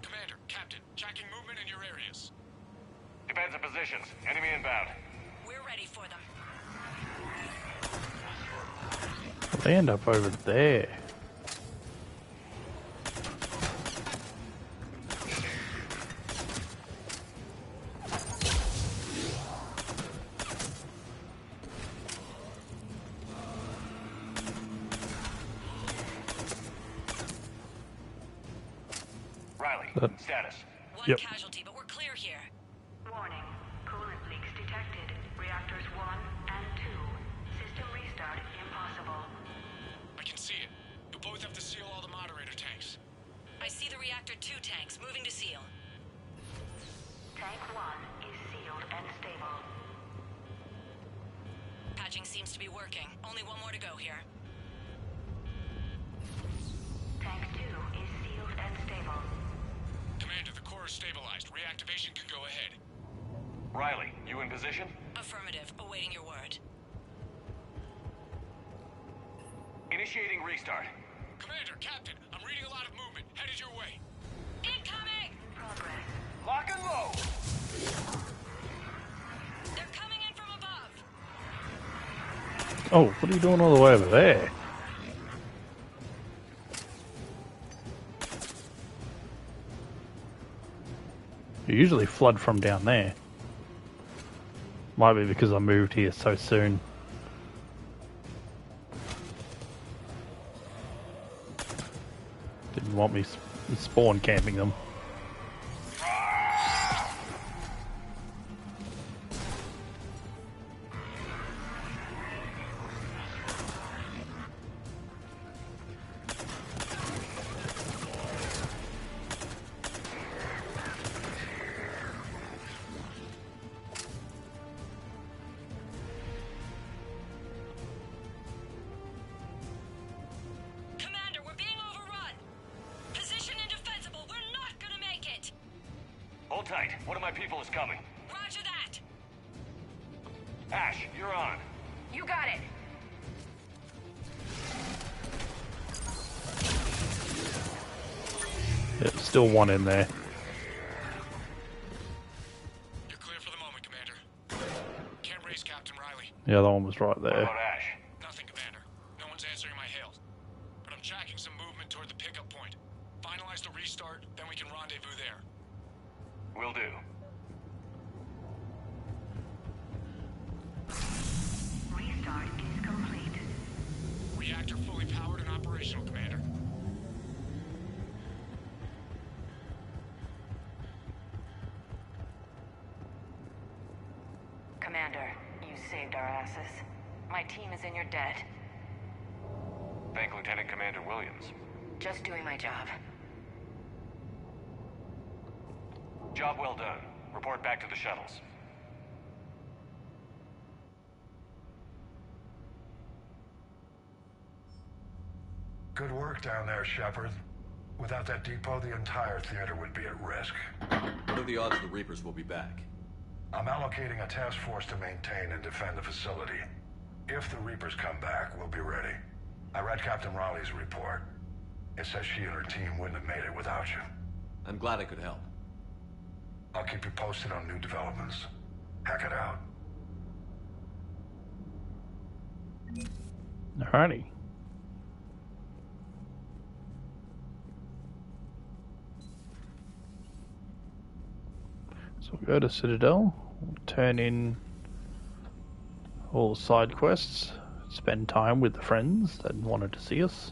Commander, Captain, tracking movement in your areas. Depends on positions. Enemy inbound. We're ready for them. They end up over there. Riley, status. One casualty, but we're clear here. Warning. Coolant leaks detected. Reactors 1 and 2. System restart impossible. I can see it. You'll both have to seal all the moderator tanks. I see the reactor 2 tanks moving to seal. Tank 1 is sealed and stable. Patching seems to be working. Only one more to go here. Tank 2 is sealed and stable. Commander, the core is stabilized. Reactivation can go ahead. Riley, you in position? Affirmative. Awaiting your word. Initiating restart. Commander, Captain, I'm reading a lot of movement. Headed your way. Incoming! Progress. Lock and load! They're coming in from above. Oh, what are you doing all the way over there? You usually flood from down there. Might be because I moved here so soon. Didn't want me spawn camping them. Commander, we're being overrun. Position indefensible. We're not gonna make it. Hold tight. One of my people is coming. Roger that. Ash, you're on. You got it. There's still one in there. You're clear for the moment, Commander. Can't raise Captain Riley. The other one was right What there. about Ash? Nothing, Commander. No one's answering my hails. But I'm tracking some movement toward the pickup point. Finalize the restart, then we can rendezvous there. Will do. Restart is complete. Reactor fully powered and operational, Commander. Commander, you saved our asses. My team is in your debt. Thank Lieutenant Commander Williams. Just doing my job. Job well done. Report back to the shuttles. Good work down there, Shepard. Without that depot, the entire theater would be at risk. What are the odds the Reapers will be back? I'm allocating a task force to maintain and defend the facility. If the Reapers come back, we'll be ready. I read Captain Raleigh's report. It says she and her team wouldn't have made it without you. I'm glad I could help. I'll keep you posted on new developments. Hack it out. Alrighty. So we'll go to Citadel, turn in all the side quests, spend time with the friends that wanted to see us.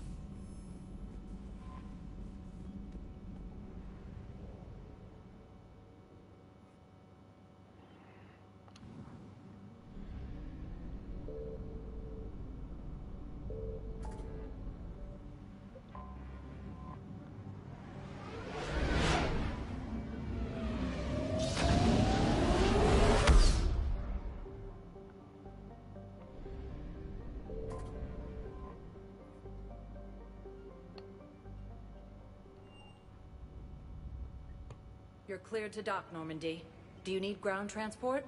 You're cleared to dock, Normandy. Do you need ground transport?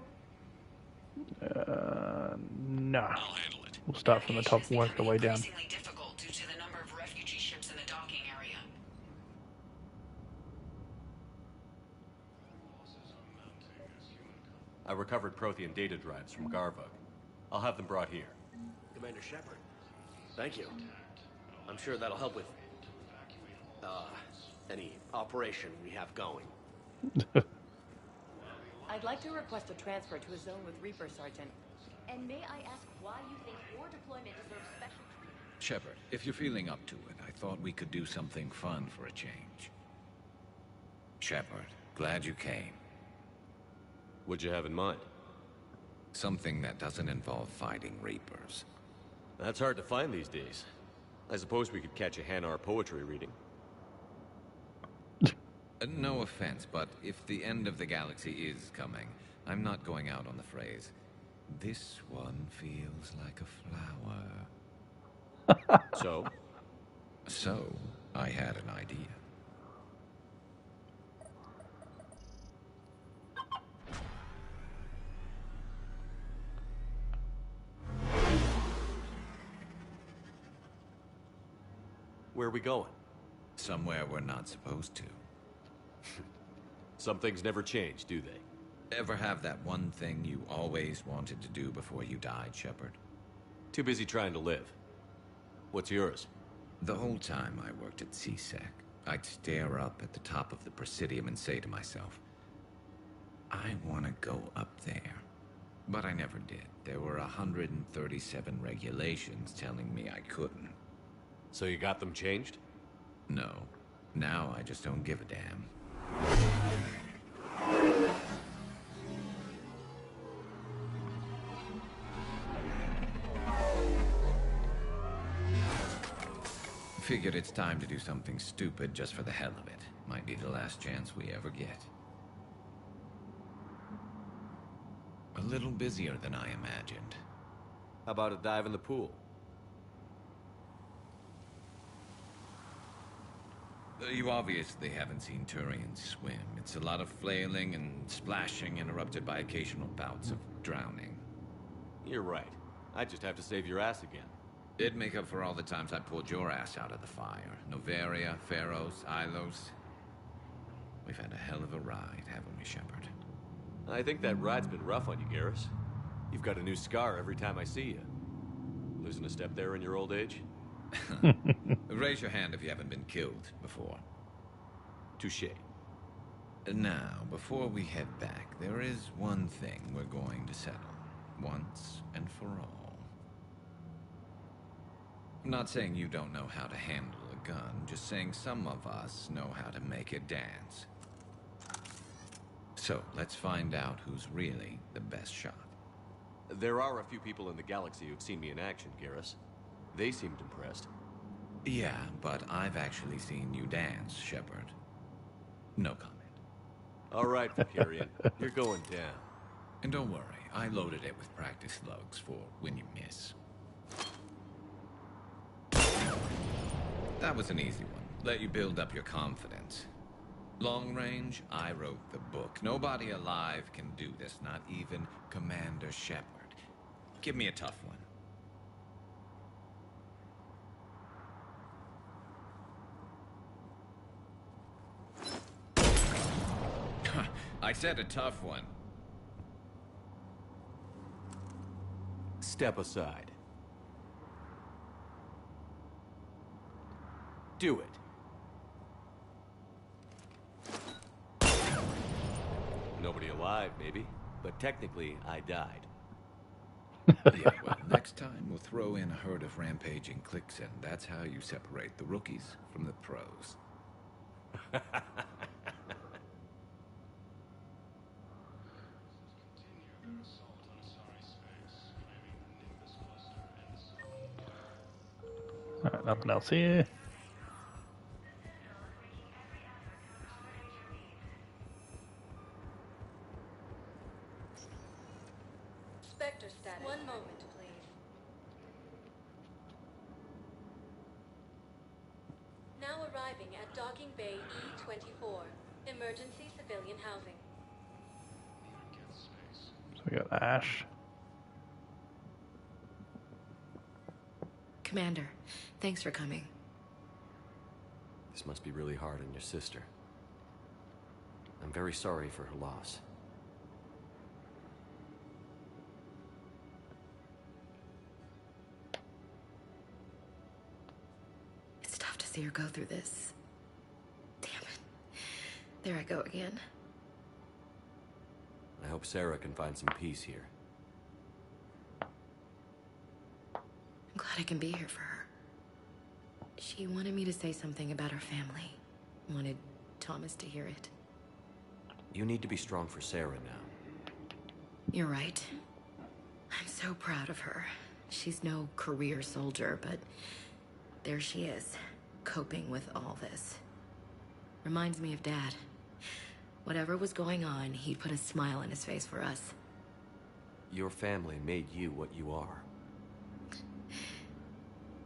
No. Nah. We'll start from the top and work our way down. Increasingly difficult due to the number of refugee ships in the docking area. I recovered Prothean data drives from Garvug. I'll have them brought here. Commander Shepard, thank you. I'm sure that'll help with any operation we have going. I'd like to request a transfer to a zone with Reaper, Sergeant. And may I ask why you think your deployment deserves special treatment? Shepard, if you're feeling up to it, I thought we could do something fun for a change. Shepard, glad you came. What'd you have in mind? Something that doesn't involve fighting Reapers. That's hard to find these days. I suppose we could catch a Hanar poetry reading. No offense, but if the end of the galaxy is coming, I'm not going out on the phrase, "This one feels like a flower." So, I had an idea. Where are we going? Somewhere we're not supposed to. Some things never change, do they? Ever have that one thing you always wanted to do before you died, Shepard? Too busy trying to live. What's yours? The whole time I worked at CSEC, I'd stare up at the top of the Presidium and say to myself, I want to go up there. But I never did. There were 137 regulations telling me I couldn't. So you got them changed? No. Now I just don't give a damn. Figured it's time to do something stupid just for the hell of it. Might be the last chance we ever get. A little busier than I imagined. How about a dive in the pool? You obviously haven't seen Turians swim. It's a lot of flailing and splashing, interrupted by occasional bouts of drowning. You're right. I just have to save your ass again. It'd make up for all the times I pulled your ass out of the fire. Noveria, Pharos, Ilos. We've had a hell of a ride, haven't we, Shepard? I think that ride's been rough on you, Garrus. You've got a new scar every time I see you. Losing a step there in your old age? Raise your hand if you haven't been killed before. Touché. Now, before we head back, there is one thing we're going to settle. Once and for all. I'm not saying you don't know how to handle a gun, just saying some of us know how to make it dance. So, let's find out who's really the best shot. There are a few people in the galaxy who've seen me in action, Garrus. They seemed impressed. Yeah, but I've actually seen you dance, Shepard. No comment. All right, Vakarian. You're going down. And don't worry, I loaded it with practice slugs for when you miss. That was an easy one. Let you build up your confidence. Long range, I wrote the book. Nobody alive can do this, not even Commander Shepard. Give me a tough one. I said a tough one. Step aside. Do it. Nobody alive, maybe, but technically, I died. Yeah, well, next time we'll throw in a herd of rampaging cliques, and that's how you separate the rookies from the pros. Alright, nothing else here. Spectre status. One moment, please. Now arriving at Docking Bay E-24. Emergency civilian housing. So we got Ash. Commander, thanks for coming. This must be really hard on your sister. I'm very sorry for her loss. It's tough to see her go through this. Damn it. There I go again. I hope Sarah can find some peace here. I'm glad I can be here for her. She wanted me to say something about her family. Wanted Thomas to hear it. You need to be strong for Sarah now. You're right. I'm so proud of her. She's no career soldier, but there she is, coping with all this. Reminds me of Dad. Whatever was going on, he put a smile on his face for us. Your family made you what you are.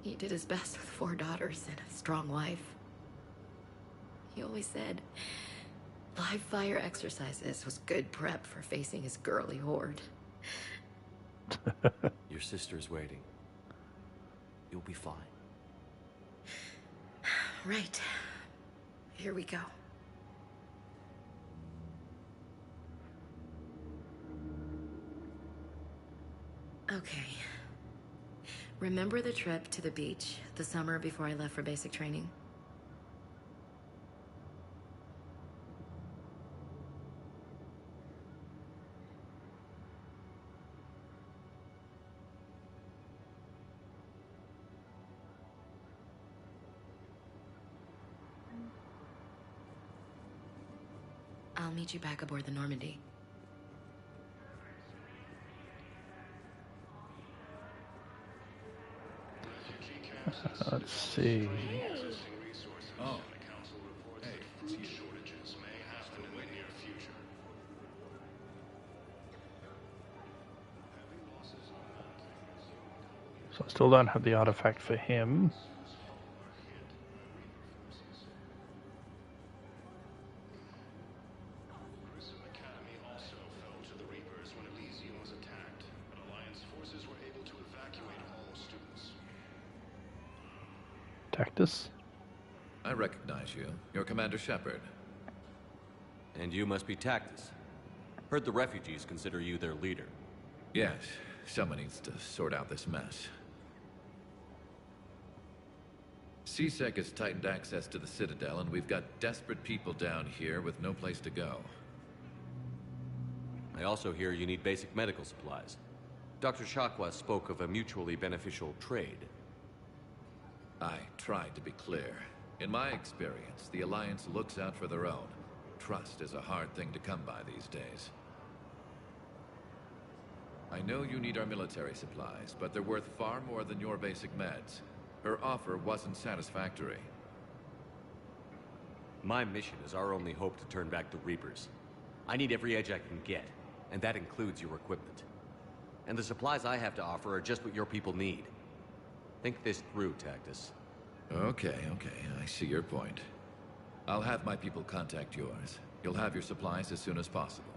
He did his best with 4 daughters and a strong wife. He always said live fire exercises was good prep for facing his girly horde. Your sister's waiting. You'll be fine. Right. Here we go. Okay. Remember the trip to the beach the summer before I left for basic training? I'll meet you back aboard the Normandy. Let's see. Oh. Hey, shortages may happen in the near future. So I still don't have the artifact for him. Tactus? I recognize you. You're Commander Shepard. And you must be Tactus. Heard the refugees consider you their leader. Yes, someone needs to sort out this mess. CSEC has tightened access to the Citadel, and we've got desperate people down here with no place to go. I also hear you need basic medical supplies. Dr. Shakwa spoke of a mutually beneficial trade. I tried to be clear. In my experience, the Alliance looks out for their own. Trust is a hard thing to come by these days. I know you need our military supplies, but they're worth far more than your basic meds. Her offer wasn't satisfactory. My mission is our only hope to turn back the Reapers. I need every edge I can get, and that includes your equipment. And the supplies I have to offer are just what your people need. Think this through, Tactus. Okay, I see your point. I'll have my people contact yours. You'll have your supplies as soon as possible.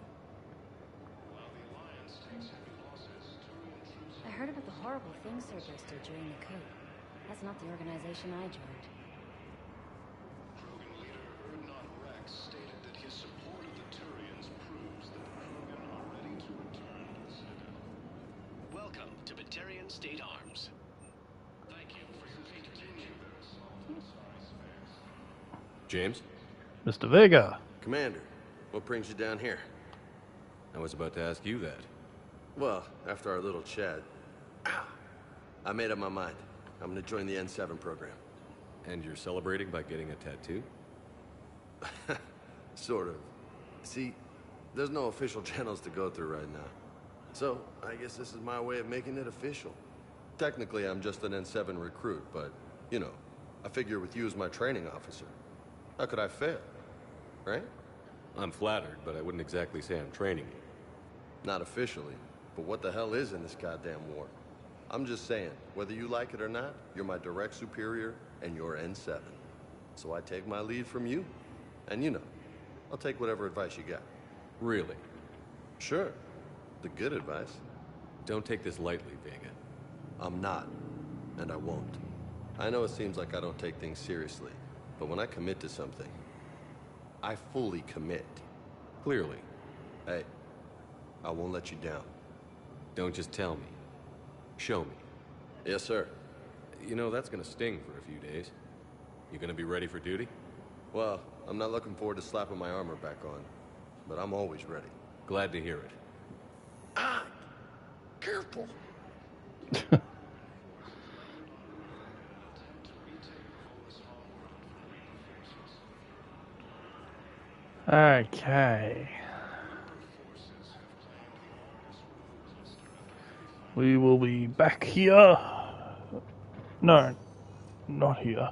I heard about the horrible things Sergos did during the coup. That's not the organization I joined. Krogan leader Erdnot Rex stated that his support of the Turians proves that the Krogan are ready to return to the Citadel. Welcome to Batarian State Arms. Thank you for your patronage. James? Mr. Vega. Commander, what brings you down here? I was about to ask you that. Well, after our little chat, I made up my mind. I'm gonna join the N7 program. And you're celebrating by getting a tattoo? Sort of. See, there's no official channels to go through right now. So, I guess this is my way of making it official. Technically, I'm just an N7 recruit, but, you know, I figure with you as my training officer, how could I fail? Right? I'm flattered, but I wouldn't exactly say I'm training you. Not officially, but what the hell is in this goddamn war? I'm just saying, whether you like it or not, you're my direct superior, and you're N7. So I take my lead from you. And you know, I'll take whatever advice you got. Really? Sure. The good advice. Don't take this lightly, Vega. I'm not. and I won't. I know it seems like I don't take things seriously, but when I commit to something, I fully commit. Clearly. Hey, I won't let you down. Don't just tell me. Show me. Yes, sir. You know, that's gonna sting for a few days. You gonna be ready for duty? Well, I'm not looking forward to slapping my armor back on, but I'm always ready. Glad to hear it. Ah! Careful! Okay. We will be back here. No, not here.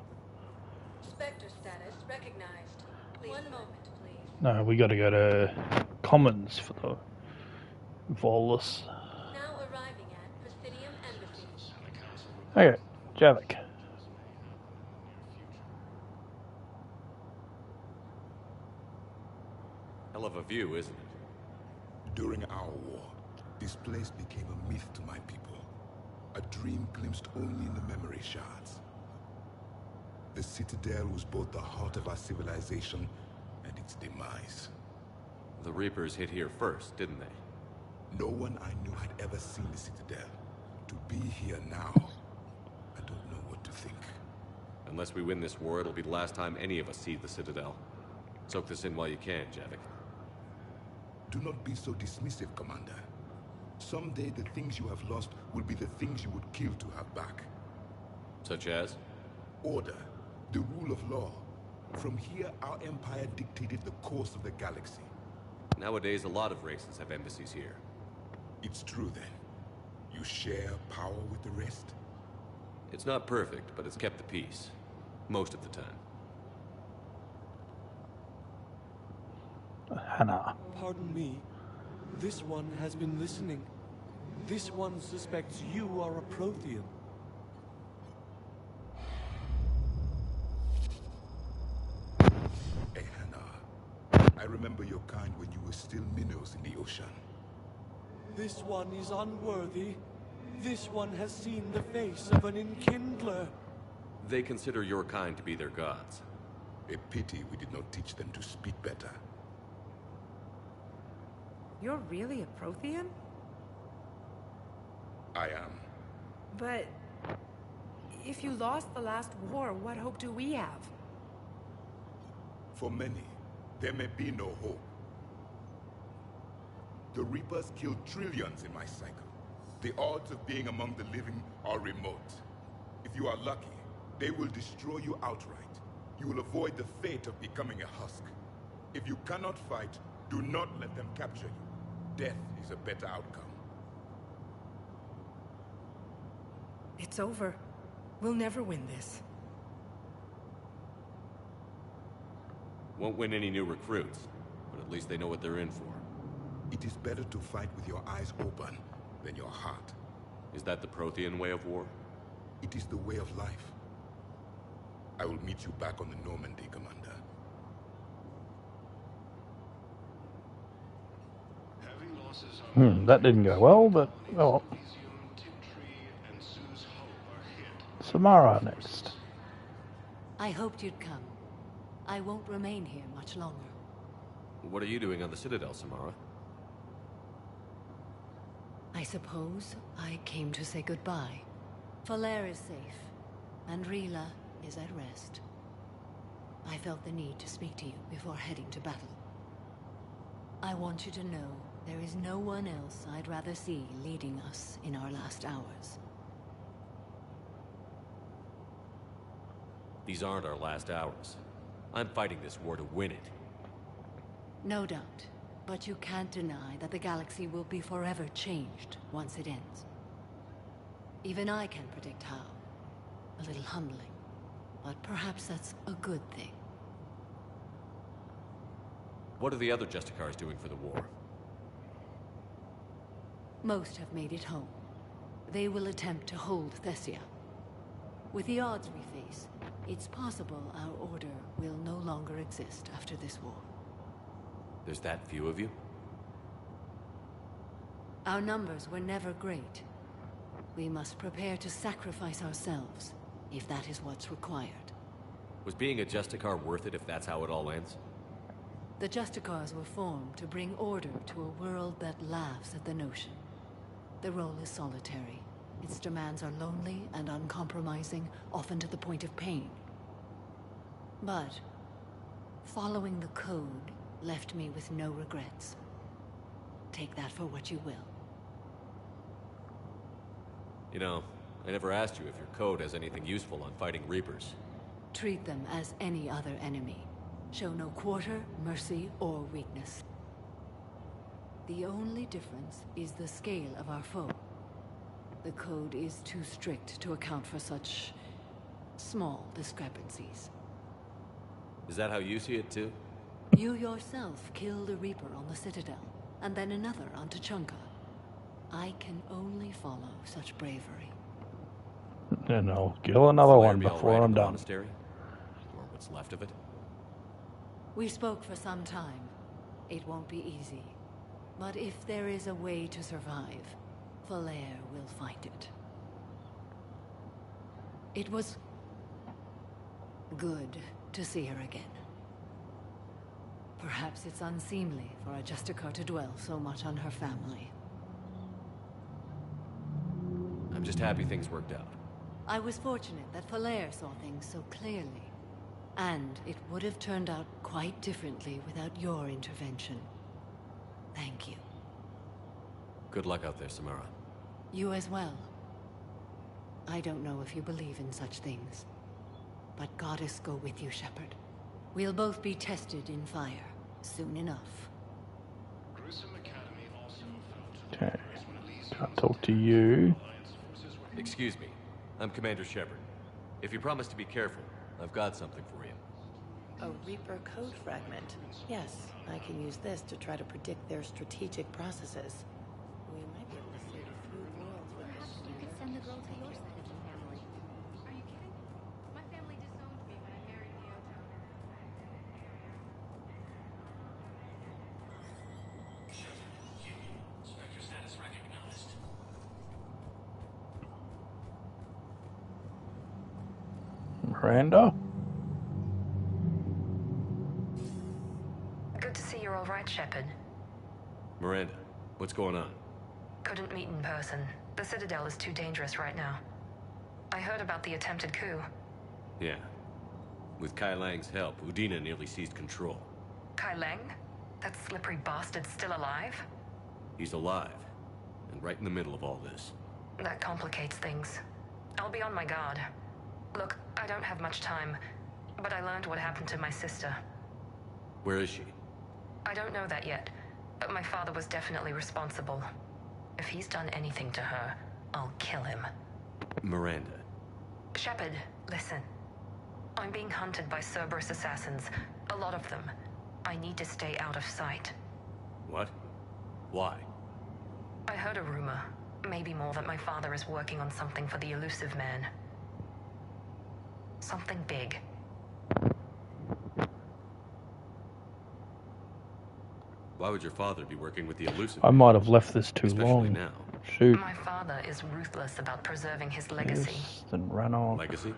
Spectre status recognized. 1 moment, please. No, we gotta go to Commons for the Volus. Now arriving at Presidium Embassy. Okay, Javik. Hell of a view, isn't it? During our war, this place became a myth to my people. A dream glimpsed only in the memory shards. The Citadel was both the heart of our civilization and its demise. The Reapers hit here first, didn't they? No one I knew had ever seen the Citadel. To be here now, I don't know what to think. Unless we win this war, it'll be the last time any of us see the Citadel. Soak this in while you can, Javik. Do not be so dismissive, Commander. Someday the things you have lost will be the things you would kill to have back. Such as? Order, the rule of law. From here, our empire dictated the course of the galaxy. Nowadays, a lot of races have embassies here. It's true, then. You share power with the rest? It's not perfect, but it's kept the peace. Most of the time. Hannah. Pardon me. This one has been listening. This one suspects you are a Prothean. Hey, Hannah. I remember your kind when you were still minnows in the ocean. This one is unworthy. This one has seen the face of an Enkindler. They consider your kind to be their gods. A pity we did not teach them to speak better. You're really a Prothean? I am. But if you lost the last war, what hope do we have? For many, there may be no hope. The Reapers killed trillions in my cycle. The odds of being among the living are remote. If you are lucky, they will destroy you outright. You will avoid the fate of becoming a husk. If you cannot fight, do not let them capture you. Death is a better outcome. It's over. We'll never win this. Won't win any new recruits, but at least they know what they're in for. It is better to fight with your eyes open than your heart. Is that the Prothean way of war? It is the way of life. I will meet you back on the Normandy, Commander. That didn't go well, but oh well. Samara next. I hoped you'd come. I won't remain here much longer. What are you doing on the Citadel, Samara? I suppose I came to say goodbye. Falere is safe, and Rila is at rest. I felt the need to speak to you before heading to battle. I want you to know there is no one else I'd rather see leading us in our last hours. These aren't our last hours. I'm fighting this war to win it. No doubt. But you can't deny that the galaxy will be forever changed once it ends. Even I can predict how. A little humbling. But perhaps that's a good thing. What are the other Justicars doing for the war? Most have made it home. They will attempt to hold Thessia. With the odds we face, it's possible our order will no longer exist after this war. There's that few of you? Our numbers were never great. We must prepare to sacrifice ourselves, if that is what's required. Was being a Justicar worth it if that's how it all ends? The Justicars were formed to bring order to a world that laughs at the notion. The role is solitary. Its demands are lonely and uncompromising, often to the point of pain. But following the code left me with no regrets. Take that for what you will. You know, I never asked you if your code has anything useful on fighting Reapers. Treat them as any other enemy. Show no quarter, mercy, or weakness. The only difference is the scale of our foe. The code is too strict to account for such small discrepancies. Is that how you see it too? You yourself killed a Reaper on the Citadel, and then another on Tuchanka. I can only follow such bravery. And I'll kill another one before I'm done. Monastery? Or what's left of it? We spoke for some time. It won't be easy. But if there is a way to survive, Falere will find it. It was good to see her again. Perhaps it's unseemly for a Justicar to dwell so much on her family. I'm just happy things worked out. I was fortunate that Falere saw things so clearly. And it would have turned out quite differently without your intervention. Thank you. Good luck out there, Samara. You as well. I don't know if you believe in such things, but Goddess go with you, Shepard. We'll both be tested in fire soon enough. Okay. Can't talk to you. Excuse me. I'm Commander Shepard. If you promise to be careful, I've got something for you. A Reaper code fragment. Yes, I can use this to try to predict their strategic processes. We might be able to save a few worlds with this. Perhaps you could send the girl to your side of the family. Are you kidding? My family disowned me when I married Myoto. Spectre status recognized. Miranda? Good to see you're all right, Shepard. Miranda, what's going on? Couldn't meet in person. The Citadel is too dangerous right now. I heard about the attempted coup. Yeah. With Kai Lang's help, Udina nearly seized control. Kai Lang? That slippery bastard's still alive? He's alive, and right in the middle of all this. That complicates things. I'll be on my guard. Look, I don't have much time, but I learned what happened to my sister. Where is she? I don't know that yet, but my father was definitely responsible. If he's done anything to her, I'll kill him. Miranda. Shepard, listen. I'm being hunted by Cerberus assassins. A lot of them. I need to stay out of sight. What? Why? I heard a rumor, maybe more, that my father is working on something for the Elusive Man. Something big. Why would your father be working with the Elusive? I might have left this too long. Now. Shoot. My father is ruthless about preserving his legacy. Yes, then run off. Legacy?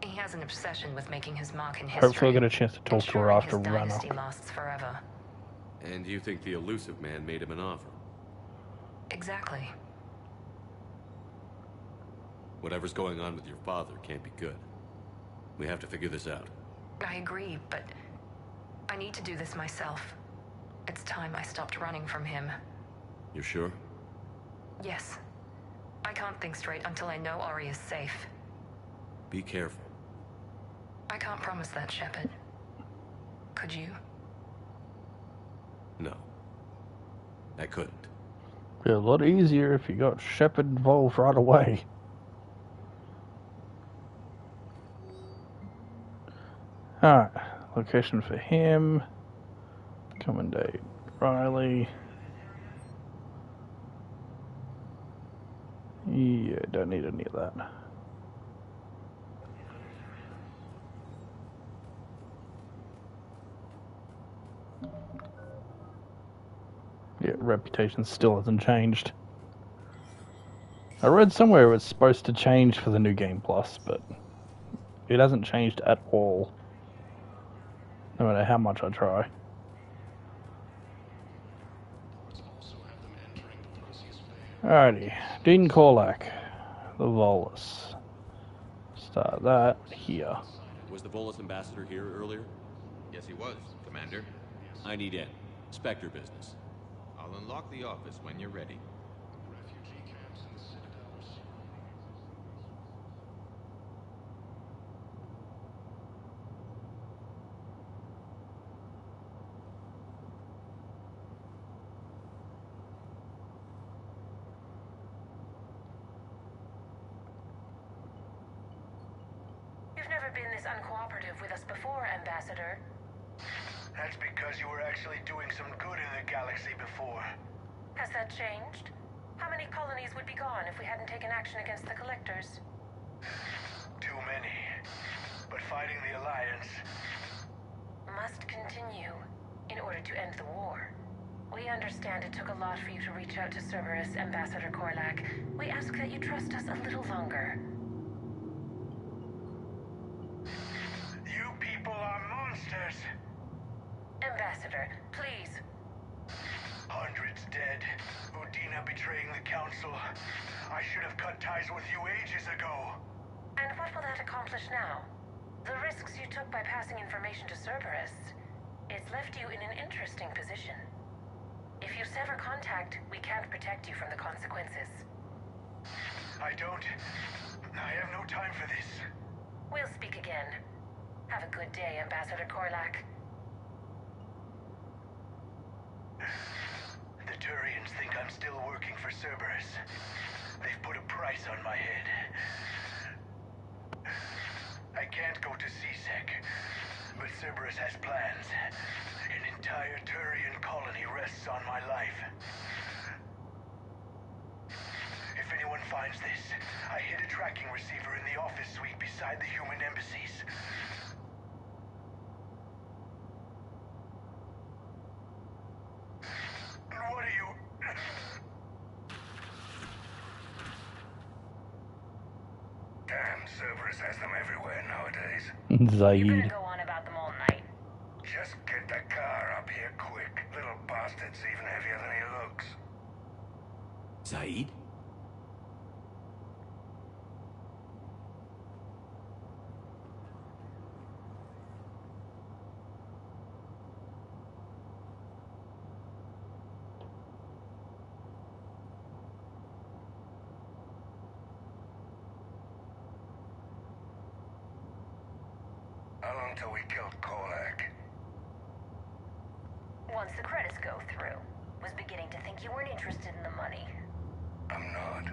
He has an obsession with making his mark in history. Hopefully I'll get a chance to talk to her after his run dynasty up. lasts forever. And you think the Elusive Man made him an offer? Exactly. Whatever's going on with your father can't be good. We have to figure this out. I agree, but I need to do this myself. It's time I stopped running from him. You're sure? Yes. I can't think straight until I know Ori is safe. Be careful. I can't promise that, Shepard. Could you? No. I couldn't. Be a lot easier if you got Shepard involved right away. Alright, location for him. Commandant Riley. Yeah, don't need any of that. Yeah, reputation still hasn't changed. I read somewhere it was supposed to change for the new Game Plus, but it hasn't changed at all. No matter how much I try. Alrighty, Dean Korlak, the Volus. Start that here. Was the Volus ambassador here earlier? Yes, he was, Commander. I need in. Spectre business. I'll unlock the office when you're ready. You've never been this uncooperative with us before, Ambassador. That's because you were actually doing some good in the galaxy before. Has that changed? How many colonies would be gone if we hadn't taken action against the Collectors? Too many. But fighting the Alliance must continue in order to end the war. We understand it took a lot for you to reach out to Cerberus, Ambassador Korlak. We ask that you trust us a little longer. You people are monsters! Ambassador, please. Hundreds dead. Udina betraying the Council. I should have cut ties with you ages ago. And what will that accomplish now? The risks you took by passing information to Cerberus, it's left you in an interesting position. If you sever contact, we can't protect you from the consequences. I have no time for this. We'll speak again. Have a good day, Ambassador Korlak. The Turians think I'm still working for Cerberus. They've put a price on my head. I can't go to C-Sec, but Cerberus has plans. An entire Turian colony rests on my life. If anyone finds this, I hid a tracking receiver in the office suite beside the human embassies. What are you... Damn, Cerberus has them everywhere nowadays. Zaid. You go on about them all night. Just get the car up here quick. Little bastard's even heavier than he looks. Zaid? How long till we killed Korlak? Once the credits go through. Was beginning to think you weren't interested in the money. I'm not.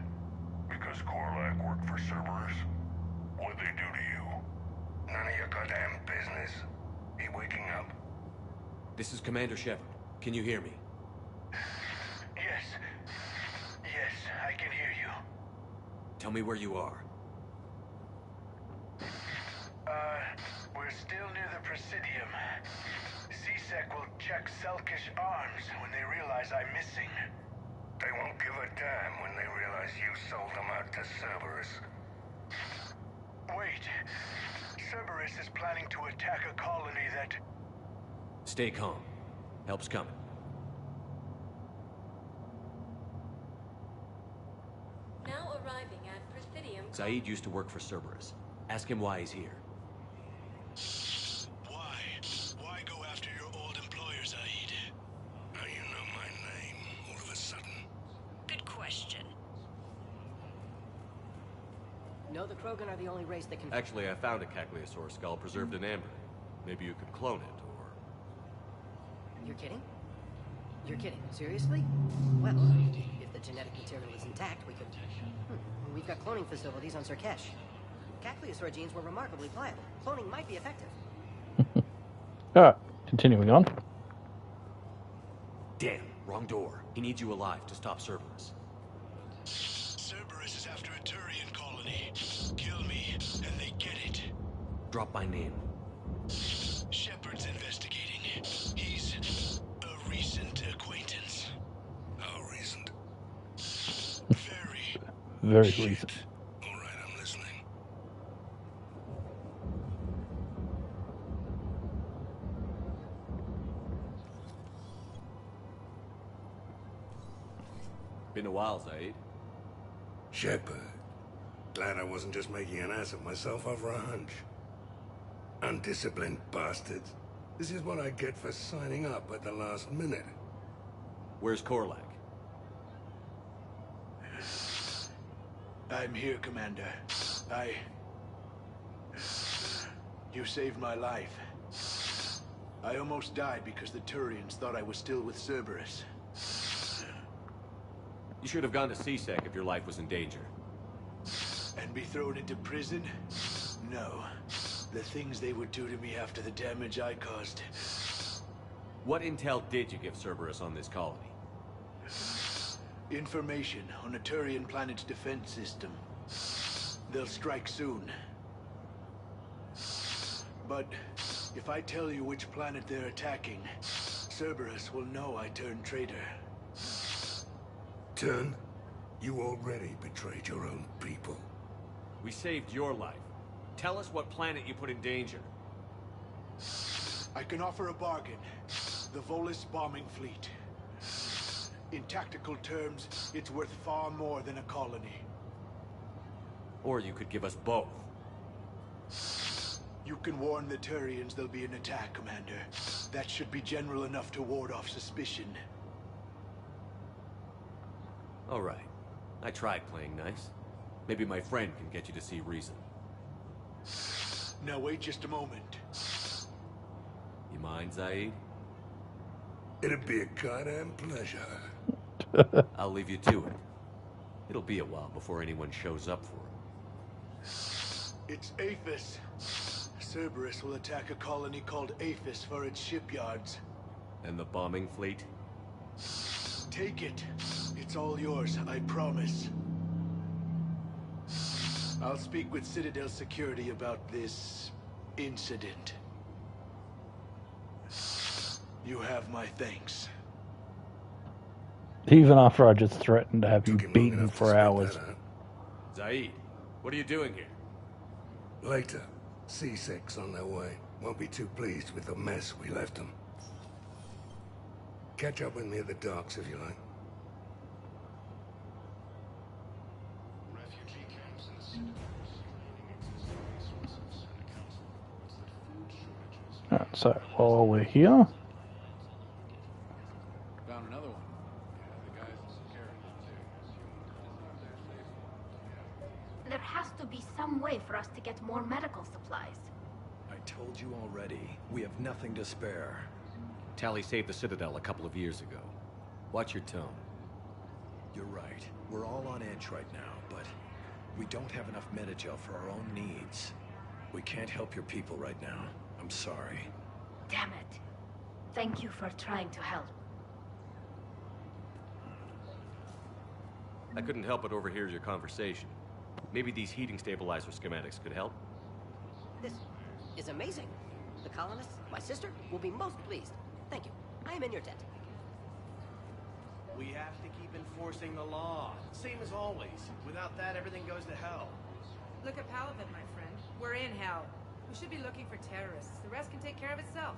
Because Korlak worked for Cerberus? What'd they do to you? None of your goddamn business. You waking up? This is Commander Shepard. Can you hear me? Yes. Yes, I can hear you. Tell me where you are. We're still near the Presidium. C-Sec will check Selkish arms when they realize I'm missing. They won't give a damn when they realize you sold them out to Cerberus. Wait. Cerberus is planning to attack a colony that... Stay calm. Help's coming. Now arriving at Presidium. Zaid used to work for Cerberus. Ask him why he's here. Why? Why go after your old employer, Zaid? How you know my name all of a sudden? Good question. No, the Krogan are the only race that can... Actually, I found a Cagliasaur skull preserved in amber. Maybe you could clone it, or... You're kidding? You're kidding. Seriously? Well, if the genetic material is intact, we could... We've got cloning facilities on Surkesh. Cagliasaur genes were remarkably pliable. Cloning might be effective. Alright, continuing on. Damn, wrong door. He needs you alive to stop Cerberus. Cerberus is after a Turian colony. Kill me, and they get it. Drop my name. Shepard's investigating. He's a recent acquaintance. How recent? Very. very recent. All right, I'm listening. Been a while, Zaid. Shepard. Glad I wasn't just making an ass of myself over a hunch. Undisciplined bastards. This is what I get for signing up at the last minute. Where's Korlak? I'm here, Commander. You saved my life. I almost died because the Turians thought I was still with Cerberus. You should have gone to CSEC if your life was in danger. And be thrown into prison? No. The things they would do to me after the damage I caused. What intel did you give Cerberus on this colony? Information on a Turian planet's defense system. They'll strike soon. But if I tell you which planet they're attacking, Cerberus will know I turned traitor. Turn? You already betrayed your own people. We saved your life. Tell us what planet you put in danger. I can offer a bargain. The Volus bombing fleet. In tactical terms, it's worth far more than a colony. Or you could give us both. You can warn the Turians there'll be an attack, Commander. That should be general enough to ward off suspicion. All right. I tried playing nice. Maybe my friend can get you to see reason. Now wait just a moment. You mind, Zaid? It'd be a goddamn pleasure. I'll leave you to it. It'll be a while before anyone shows up for him. It's Aphis. Cerberus will attack a colony called Aphis for its shipyards. And the bombing fleet? Take it. It's all yours, I promise. I'll speak with Citadel Security about this incident. You have my thanks. Even after I just threatened to have you beaten for hours. Zaid, what are you doing here? Later. C6's on their way. Won't be too pleased with the mess we left them. Catch up with me at the docks if you like. Alright, so while we're here, Found another one. The guys in security. There has to be some way for us to get more medical supplies. I told you already. We have nothing to spare. Tali saved the Citadel a couple of years ago. Watch your tone. You're right. We're all on edge right now, but we don't have enough Metagel for our own needs. We can't help your people right now. I'm sorry. Damn it. Thank you for trying to help. I couldn't help but overhear your conversation. Maybe these heating stabilizer schematics could help? This is amazing. The colonists, my sister, will be most pleased. Thank you. I am in your debt. We have to keep enforcing the law. Same as always. Without that, everything goes to hell. Look at Paladin, my friend. We're in hell. We should be looking for terrorists. The rest can take care of itself.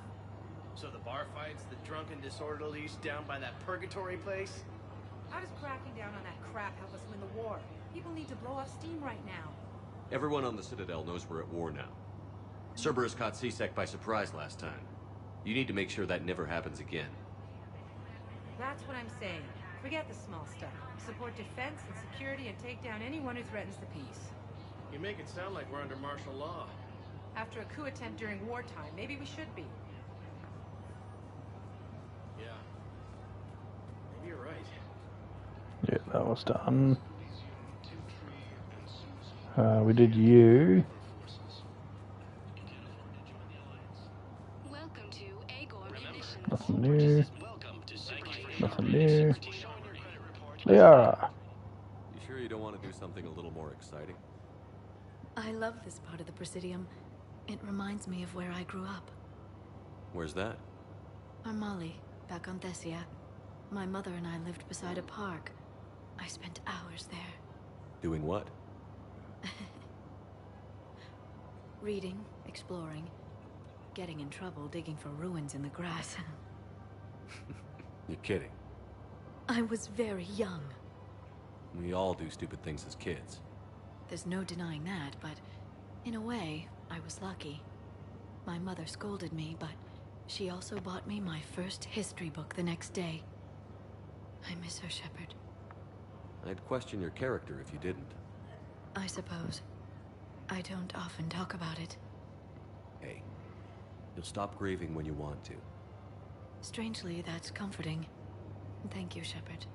So the bar fights, the drunken disorderlies down by that purgatory place? How does cracking down on that crap help us win the war? People need to blow off steam right now. Everyone on the Citadel knows we're at war now. Cerberus caught CSEC by surprise last time. You need to make sure that never happens again. That's what I'm saying. Forget the small stuff. Support defense and security and take down anyone who threatens the peace. You make it sound like we're under martial law. After a coup attempt during wartime, maybe we should be. Yeah. Maybe you're right. yeah, that was done. We did you. Welcome to Agor Munitions. Nothing new. Nothing new. Liara. You sure you don't want to do something a little more exciting? I love this part of the Presidium. It reminds me of where I grew up. Where's that? Armali, back on Thessia. My mother and I lived beside a park. I spent hours there. Doing what? Reading, exploring, getting in trouble digging for ruins in the grass. You're kidding. I was very young. We all do stupid things as kids. There's no denying that, but in a way, I was lucky. My mother scolded me, but she also bought me my first history book the next day. I miss her, Shepard. I'd question your character if you didn't. I suppose. I don't often talk about it. Hey, you'll stop grieving when you want to. Strangely, that's comforting. Thank you, Shepard.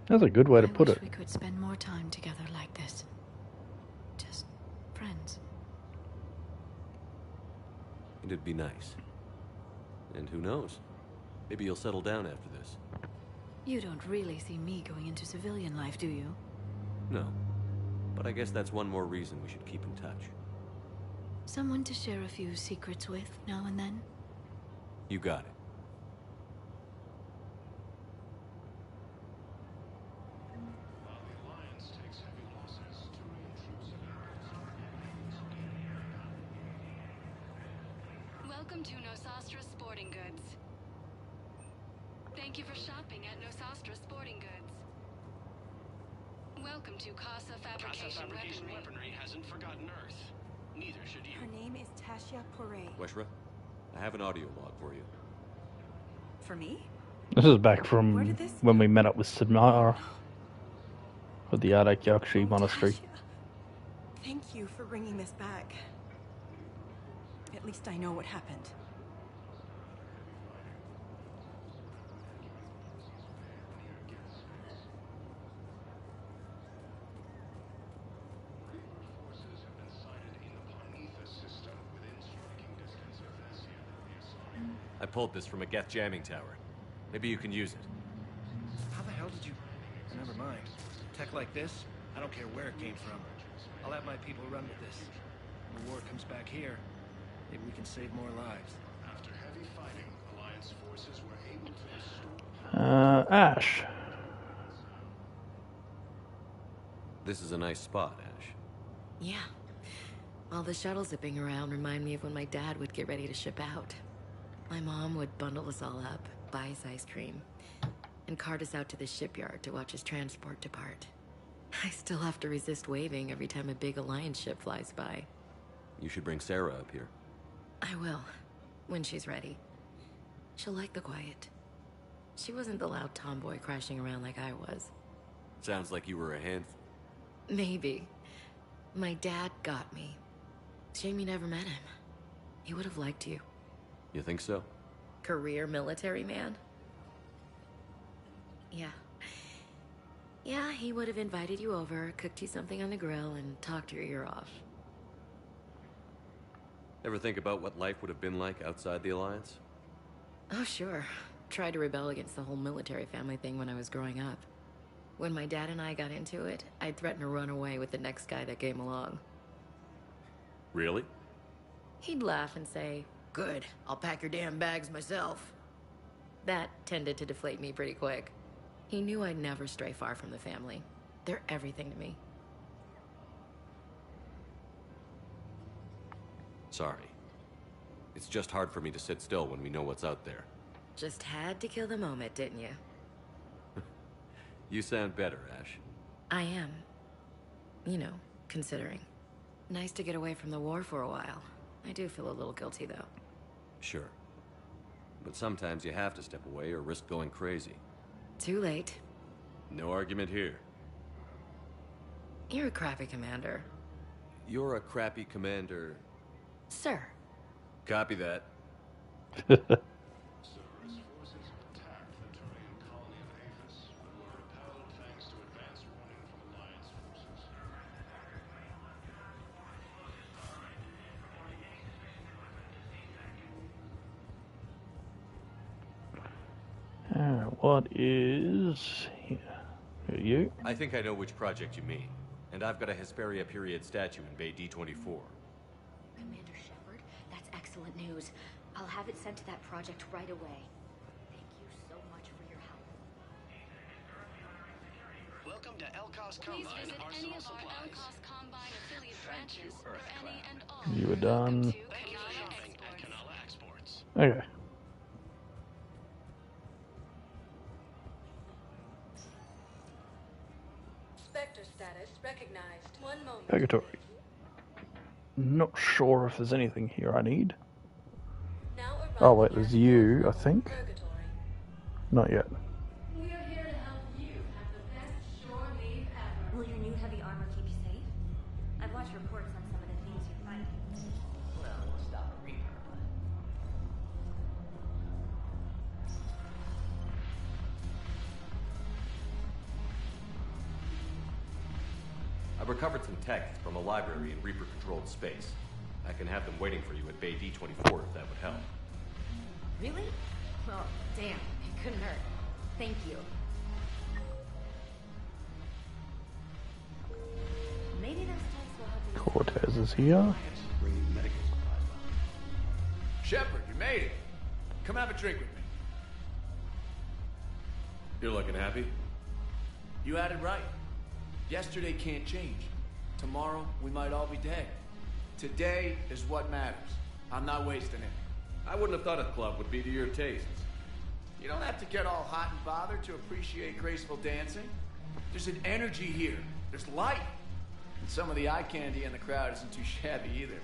That's a good way to put I wish it. we could spend more time together like this. Just friends. It'd be nice. And who knows? Maybe you'll settle down after this. You don't really see me going into civilian life, do you? No. But I guess that's one more reason we should keep in touch. Someone to share a few secrets with now and then? You got it. Welcome to Nosastra Sporting Goods. Thank you for shopping at Nosastra Sporting Goods. Welcome to Casa Fabrication Weaponry hasn't forgotten Earth. Neither should you. Her name is Tasha Poray. Weshra, I have an audio log for you. For me? This is back from when we met up with Samara at the Ardak Yakshi Monastery. Thank you for bringing this back. At least I know what happened. I pulled this from a Geth jamming tower. Maybe you can use it. How the hell did you... Never mind. Tech like this, I don't care where it came from. I'll have my people run with this. When the war comes back here, maybe we can save more lives. After heavy fighting, Alliance forces were able to restore... Ash. This is a nice spot, Ash. Yeah. All the shuttle zipping around remind me of when my dad would get ready to ship out. My mom would bundle us all up, buy us ice cream, and cart us out to the shipyard to watch his transport depart. I still have to resist waving every time a big Alliance ship flies by. You should bring Sarah up here. I will, when she's ready. She'll like the quiet. She wasn't the loud tomboy crashing around like I was. Sounds like you were a handful. Maybe. My dad got me. Shame you never met him. He would have liked you. You think so? Career military man? Yeah. Yeah, he would have invited you over, cooked you something on the grill, and talked your ear off. Ever think about what life would have been like outside the Alliance? Oh, sure. Tried to rebel against the whole military family thing when I was growing up. When my dad and I got into it, I'd threaten to run away with the next guy that came along. Really? He'd laugh and say, "Good, I'll pack your damn bags myself." That tended to deflate me pretty quick. He knew I'd never stray far from the family. They're everything to me. Sorry. It's just hard for me to sit still when we know what's out there. Just had to kill the moment, didn't you? You sound better, Ash. I am. You know, considering. Nice to get away from the war for a while. I do feel a little guilty, though. Sure. But sometimes you have to step away or risk going crazy. Too late. No argument here. You're a crappy commander. You're a crappy commander. Sir. Copy that. What is here? You? I think I know which project you mean. And I've got a Hesperia period statue in Bay D-24. Commander Shepard, that's excellent news. I'll have it sent to that project right away. Thank you so much for your help. Welcome to Elkov L-Cost Please Combine visit any Arsenal of our Supplies. L-Cost Combine affiliate branches for Earthclad. any and all. You were done. Thank you for shopping at Canala Exports. Okay. Spectre status recognized. One moment. Purgatory. Not sure if there's anything here I need. Now Oh wait, there's you, I think. Purgatory. Not yet. We're here to help you have the best shore leave ever. Will your new heavy armor keep you safe? I've watched reports on some of the things you fight. Well, we'll stop a Reaper, but... I've recovered some texts from a library in Reaper-controlled space. I can have them waiting for you at Bay D-24 if that would help. Really? Well, damn, it couldn't hurt. Thank you. Maybe those texts will help you. Cortez is here. Bringing medical supplies behind. Shepard, you made it. Come have a drink with me. You're looking happy? You had it right. Yesterday can't change. Tomorrow, we might all be dead. Today is what matters. I'm not wasting it. I wouldn't have thought a club would be to your tastes. You don't have to get all hot and bothered to appreciate graceful dancing. There's an energy here. There's light. And some of the eye candy in the crowd isn't too shabby either.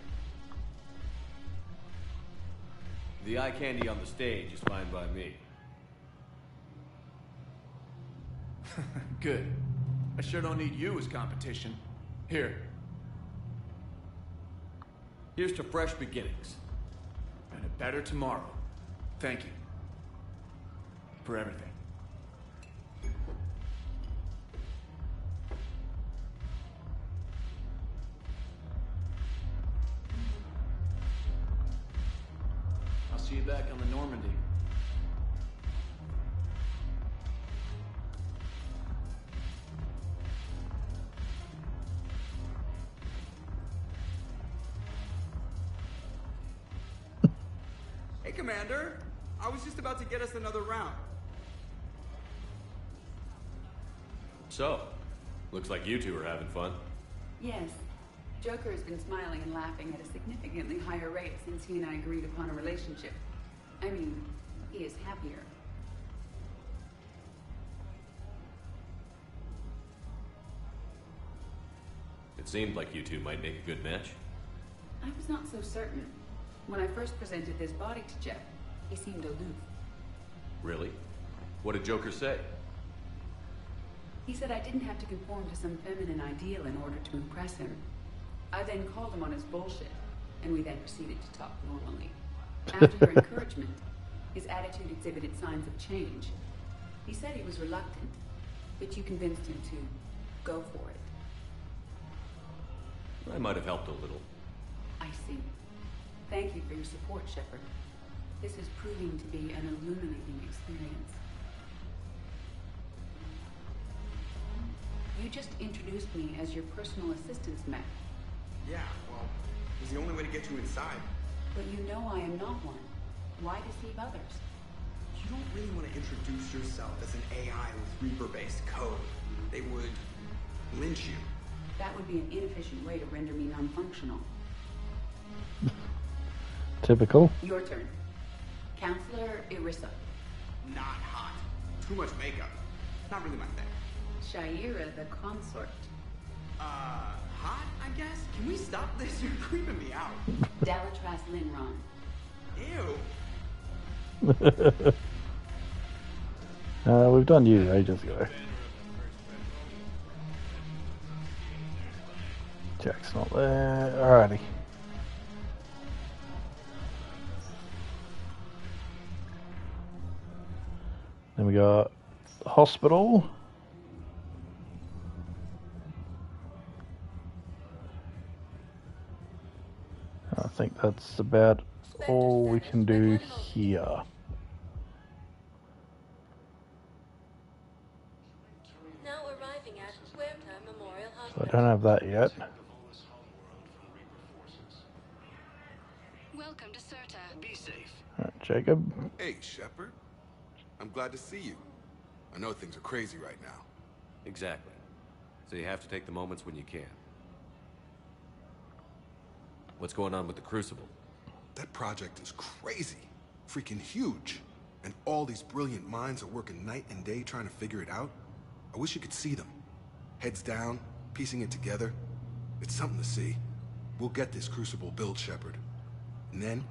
The eye candy on the stage is fine by me. Good. I sure don't need you as competition. Here. Here's to fresh beginnings. And a better tomorrow. Thank you. For everything. I'll see you back on the Normandy. Hey, Commander. I was just about to get us another round. So, looks like you two are having fun. Yes. Joker has been smiling and laughing at a significantly higher rate since he and I agreed upon a relationship. I mean, he is happier. It seemed like you two might make a good match. I was not so certain. When I first presented this body to Jeff, he seemed aloof. Really? What did Joker say? He said I didn't have to conform to some feminine ideal in order to impress him. I then called him on his bullshit, and we then proceeded to talk normally. After her encouragement, his attitude exhibited signs of change. He said he was reluctant, but you convinced him to go for it. I might have helped a little. I see. Thank you for your support, Shepard. This is proving to be an illuminating experience. You just introduced me as your personal assistance, Matt. Yeah, well, it was the only way to get you inside. But you know I am not one. Why deceive others? You don't really want to introduce yourself as an AI with Reaper-based code. They would lynch you. That would be an inefficient way to render me non-functional. Typical. Your turn. Counselor Irissa. Not hot. Too much makeup. Not really my thing. Shaira the consort. Hot, I guess? Can we stop this? You're creeping me out. Dalatras Linron. Ew. We've done you ages ago. Jack's not there. Alrighty. Then we got the hospital. I think that's about all we can do here. Now arriving at Huerta Memorial So I Hospital. don't have that yet. Welcome to Serta. Be safe. Alright, Jacob. Hey, Shepard. I'm glad to see you. I know things are crazy right now. Exactly. So you have to take the moments when you can. What's going on with the Crucible? That project is crazy. Freaking huge. And all these brilliant minds are working night and day trying to figure it out. I wish you could see them. Heads down, piecing it together. It's something to see. We'll get this Crucible built, Shepard. And then,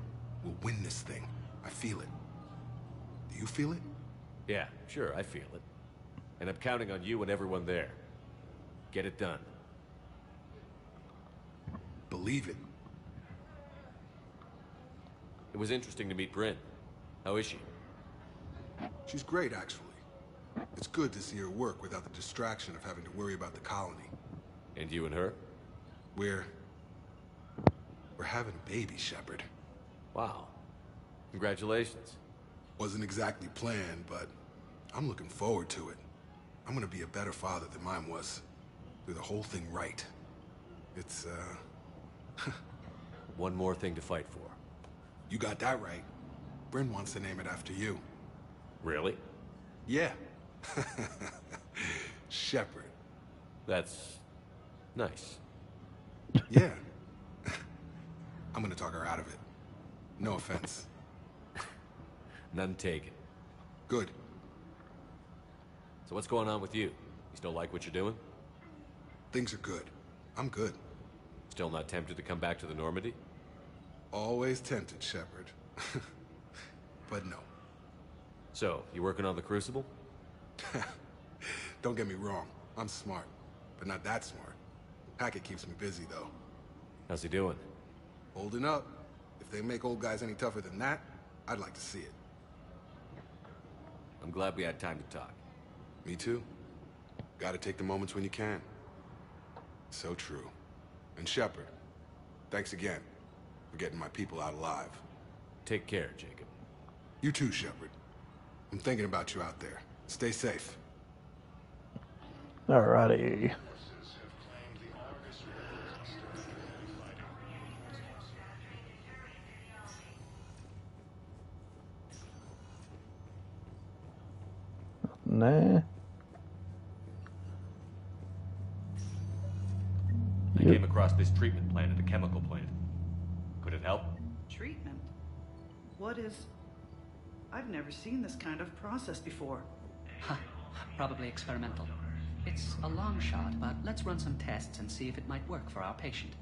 we'll win this thing. I feel it. Do you feel it? Yeah, sure, I feel it. And I'm counting on you and everyone there. Get it done. Believe it. It was interesting to meet Bryn. How is she? She's great, actually. It's good to see her work without the distraction of having to worry about the colony. And you and her? We're having a baby, Shepard. Wow. Congratulations. Wasn't exactly planned, but I'm looking forward to it. I'm gonna be a better father than mine was. Do the whole thing right. It's, One more thing to fight for. You got that right. Bryn wants to name it after you. Really? Yeah. Shepard. That's nice. Yeah. I'm gonna talk her out of it. No offense. None taken. Good. So what's going on with you? You still like what you're doing? Things are good. I'm good. Still not tempted to come back to the Normandy? Always tempted, Shepard. But no. So, you working on the Crucible? Don't get me wrong. I'm smart. But not that smart. Hackett keeps me busy, though. How's he doing? Holding up. If they make old guys any tougher than that, I'd like to see it. I'm glad we had time to talk. Me too. Gotta take the moments when you can. So true. And Shepard, thanks again for getting my people out alive. Take care, Jacob. You too, Shepard. I'm thinking about you out there. Stay safe. Alrighty. Nah. I came across this treatment plant at a chemical plant. Could it help? Treatment? What is... I've never seen this kind of process before. Huh. Probably experimental. It's a long shot, but let's run some tests and see if it might work for our patient.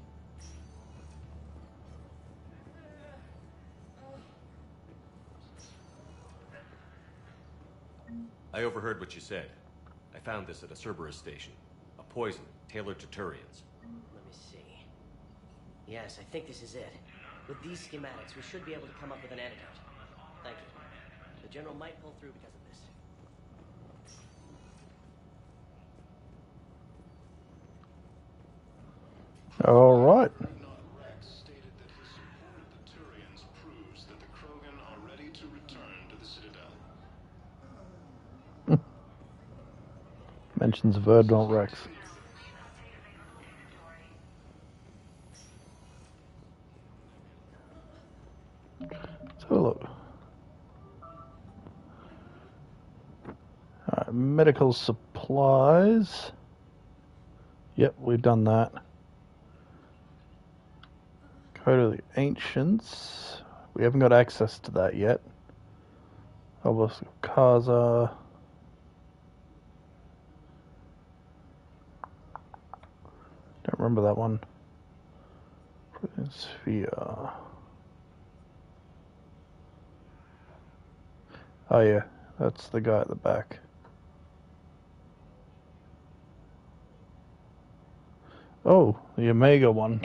I overheard what you said. I found this at a Cerberus station. A poison tailored to Turians. Let me see. Yes, I think this is it. With these schematics, we should be able to come up with an antidote. Thank you. The General might pull through because of this. All right. Rex stated that his support of the Turians proves that the Krogan are ready to return to the Citadel. Mentions Verdant Rex. So look. Alright, medical supplies. Yep, we've done that. Code of the Ancients. We haven't got access to that yet. Obelisk of Kaza. Don't remember that one. Sphere. Oh yeah, that's the guy at the back. Oh, the Omega one.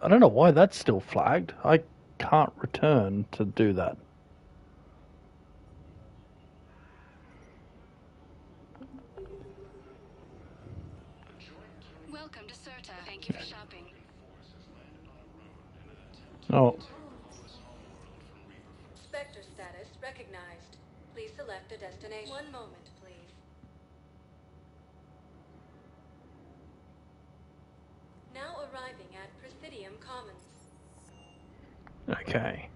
I don't know why that's still flagged. I can't return to do that. Welcome to Serta. Thank you for shopping. Oh. Spectre status recognized. Please select a destination. One moment, please. Now arriving at Presidium Commons. Okay.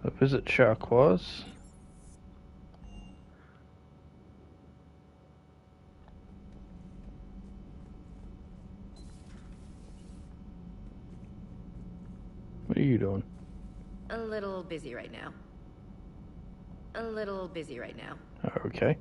So visit Sharquoise. What are you doing? A little busy right now. Okay.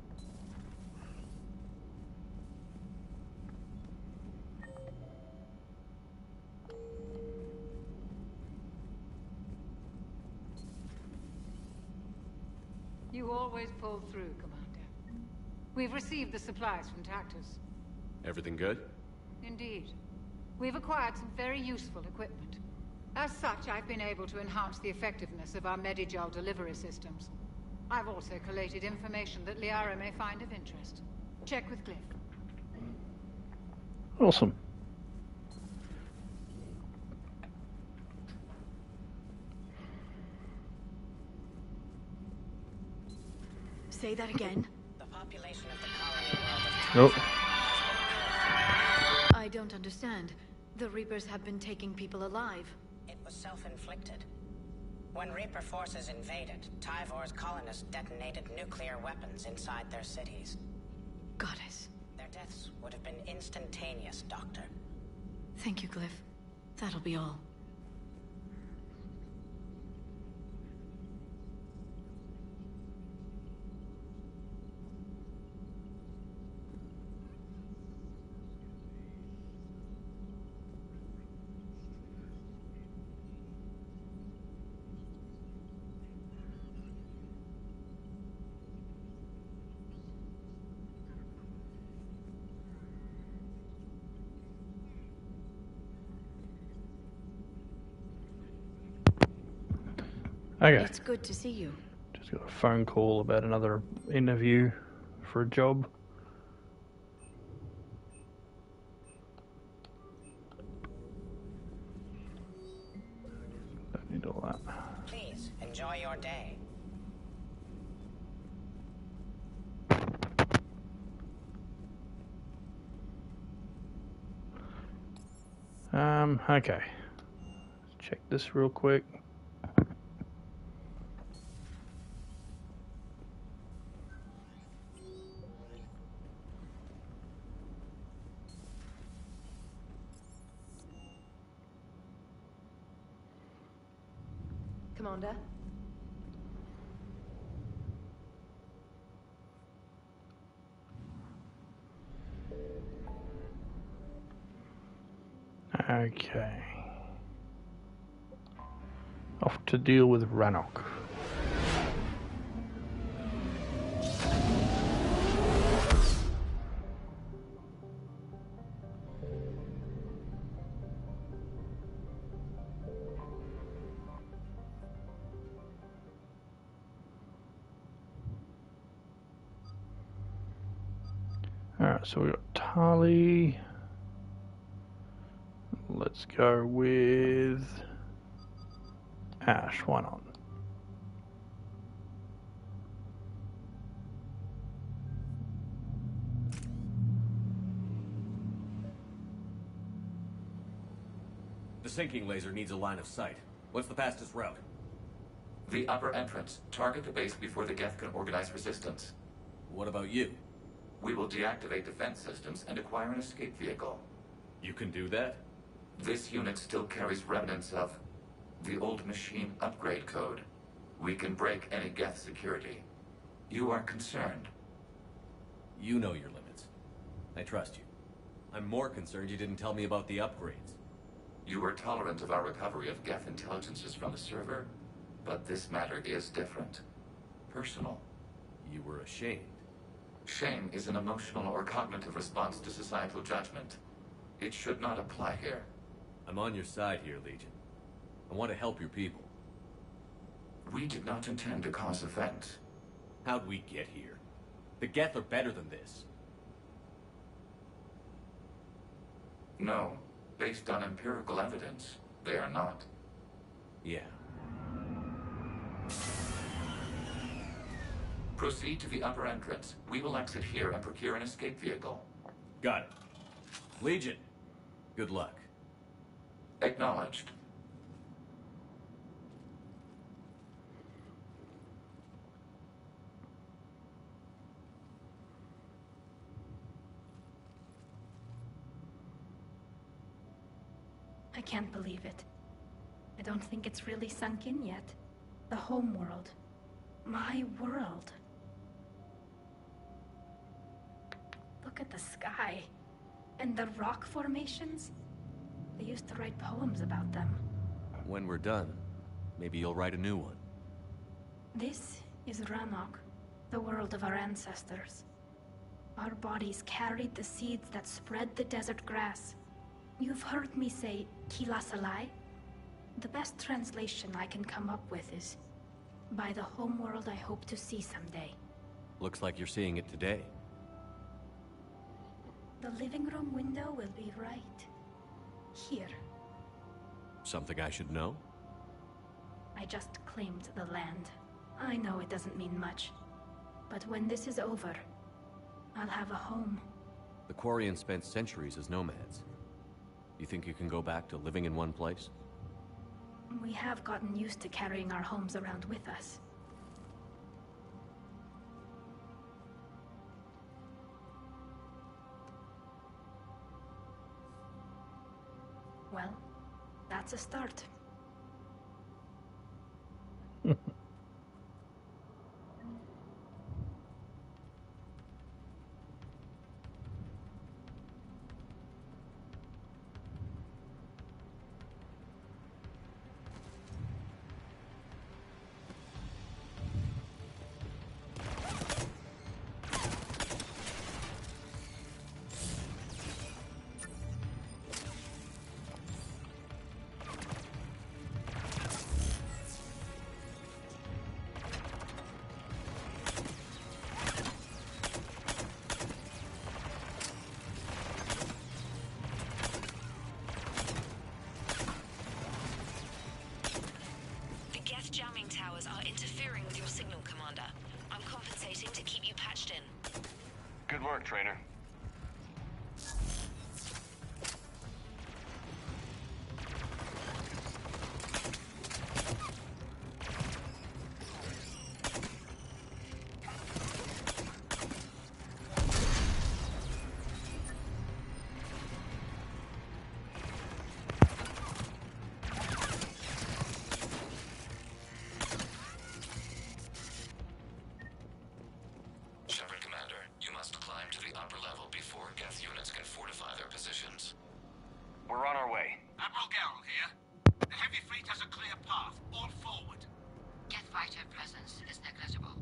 You always pull through, Commander. We've received the supplies from Tactus. Everything good? Indeed. We've acquired some very useful equipment. As such, I've been able to enhance the effectiveness of our Medigel delivery systems. I've also collated information that Liara may find of interest. Check with Glyph. Awesome. Say that again. The population of the colony world of Nope. I don't understand. The Reapers have been taking people alive. It was self-inflicted. When Reaper forces invaded, Tyvor's colonists detonated nuclear weapons inside their cities. Goddess. Their deaths would have been instantaneous, Doctor. Thank you, Glyph. That'll be all. Okay. It's good to see you. Just got a phone call about another interview for a job. Don't need all that. Please, enjoy your day. Okay. Check this real quick. Commander? Okay. Off to deal with Rannoch. Alright, so we got Tali. Let's go with Ash, why not? The sinking laser needs a line of sight. What's the fastest route? The upper entrance. Target the base before the Geth can organize resistance. What about you? We will deactivate defense systems and acquire an escape vehicle. You can do that? This unit still carries remnants of the old machine upgrade code. We can break any Geth security. You are concerned? You know your limits. I trust you. I'm more concerned you didn't tell me about the upgrades. You were tolerant of our recovery of Geth intelligences from the server, but this matter is different. Personal. You were ashamed. Shame is an emotional or cognitive response to societal judgment. It should not apply here. I'm on your side here, Legion. I want to help your people. We did not intend to cause offense. How'd we get here? The Geth are better than this. No. Based on empirical evidence, they are not. Yeah. Proceed to the upper entrance. We will exit here and procure an escape vehicle. Got it. Legion, good luck. Acknowledged. I can't believe it. I don't think it's really sunk in yet. The home world. My world. Look at the sky. And the rock formations. They used to write poems about them. When we're done, maybe you'll write a new one. This is Ranok, the world of our ancestors. Our bodies carried the seeds that spread the desert grass. You've heard me say Kilasalai? The best translation I can come up with is, by the homeworld I hope to see someday. Looks like you're seeing it today. The living room window will be right here. Something I should know? I just claimed the land. I know it doesn't mean much. But when this is over, I'll have a home. The Quarians spent centuries as nomads. You think you can go back to living in one place? We have gotten used to carrying our homes around with us. Well, that's a start. Jamming towers are interfering with your signal, Commander. I'm compensating to keep you patched in. Good work, Trainer. We're on our way. Admiral Garrel here. The heavy fleet has a clear path. All forward. Jet fighter presence is negligible.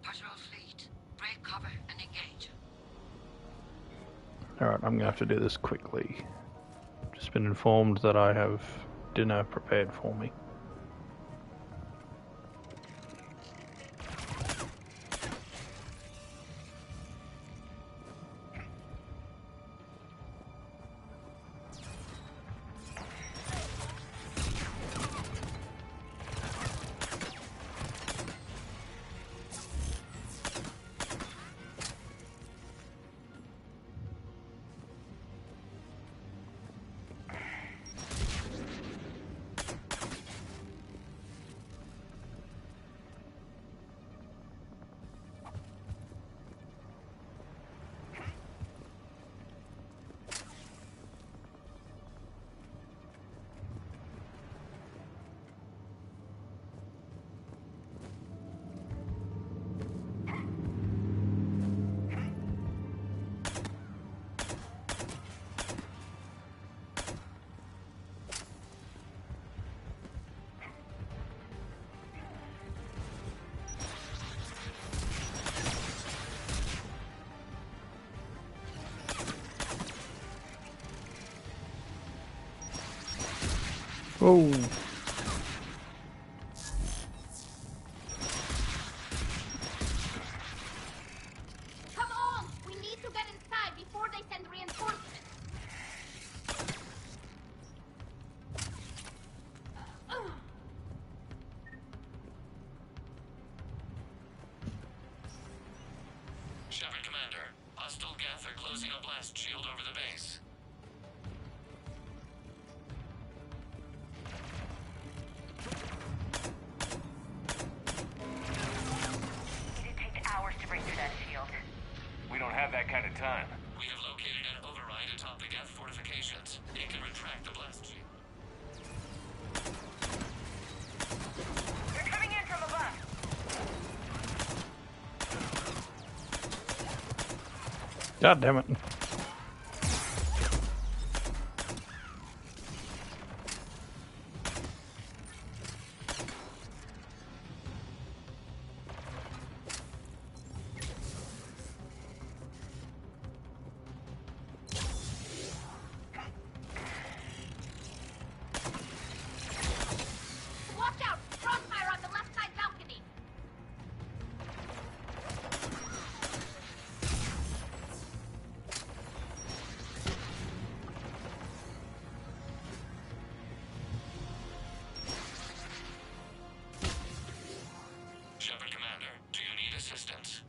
Patrol fleet, break cover and engage. Alright, I'm going to have to do this quickly. Just been informed that I have dinner prepared for me. Oh. Come on! We need to get inside before they send reinforcements. Shepard, Commander. Hostile Geth are closing a blast shield over the base. We don't have that kind of time. We have located an override atop the Geth fortifications. It can retract the blast shield. God damn it. Watch out! Crossfire on the left side balcony! Shepard Commander, do you need assistance?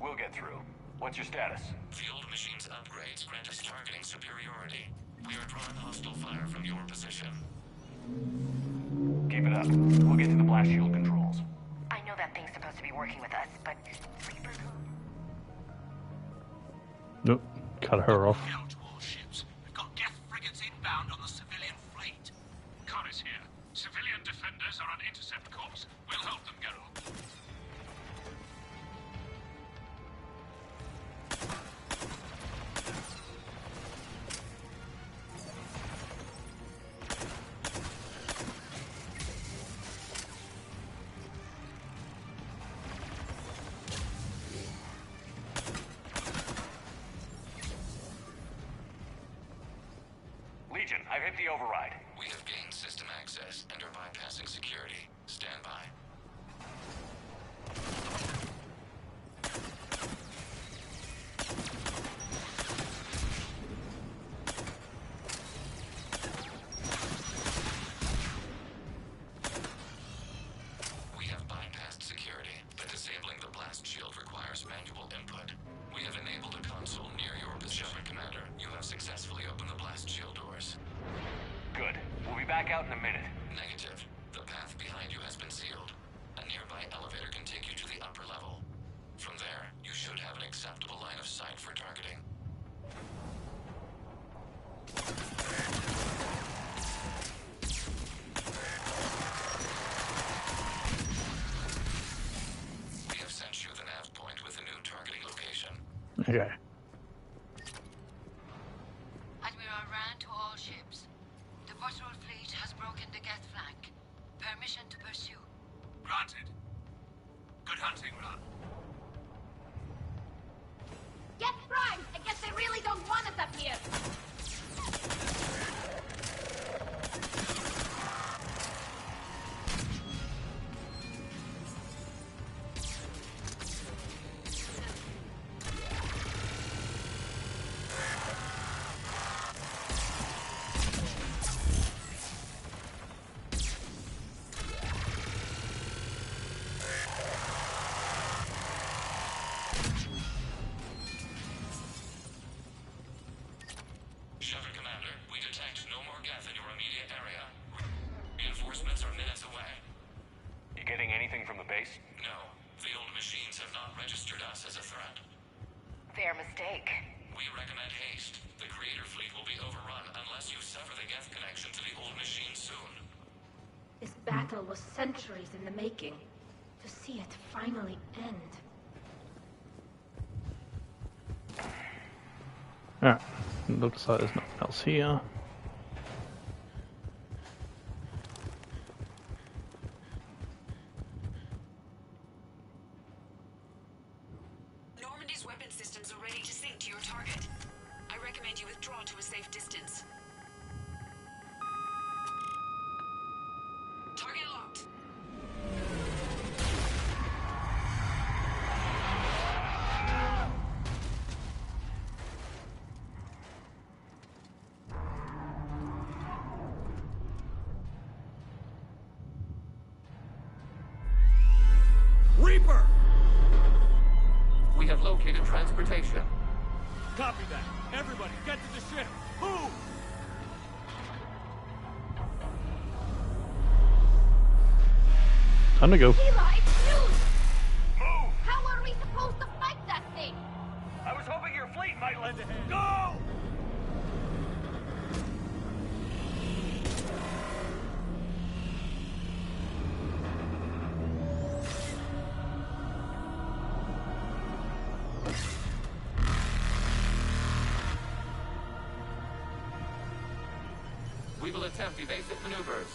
We'll get through. What's your status? The old machine's upgrades grant us targeting superiority. We are drawing hostile fire from your position. Keep it up. We'll get to the blast shield controls. I know that thing's supposed to be working with us, but Reaper Nope. Cut her off. Down to all ships. We've got Geth frigates inbound on the civilian fleet. Connor's here. Civilian defenders are on intercept course. We'll help them, Geralt. Legion, I've hit the override. We have gained system access and are bypassing security. Stand by. We have bypassed security, but disabling the blast shield requires manual input. We have enabled a console near your position, Commander. You have successfully opened the blast shield doors. Good. We'll be back out in a minute. Negative. The path behind you has been sealed. A nearby elevator can take you to the upper level. From there, you should have an acceptable line of sight for targeting. We have sent you the nav point with a new targeting location. Okay. Admiral Rand to all ships. The patrol fleet has broken the Geth flank. Permission to pursue. Granted. Good hunting, Ron. Get primed! I guess they really don't want us up here! Shepard Commander, we detect no more Geth in your immediate area. Reinforcements are minutes away. You getting anything from the base? No, the old machines have not registered us as a threat. Their mistake. We recommend haste. The Creator fleet will be overrun unless you sever the Geth connection to the old machine soon. This battle was centuries in the making. To see it finally end. Alright. Looks like there's nothing else here. Normandy's weapon systems are ready to sink to your target. I recommend you withdraw to a safe distance. Target locked. Reaper! We have located transportation. Copy that. Everybody, get to the ship. Move! Time to go. Sheila, it's news! Move! How are we supposed to fight that thing? I was hoping your fleet might lend a hand. Go! attempt evasive maneuvers.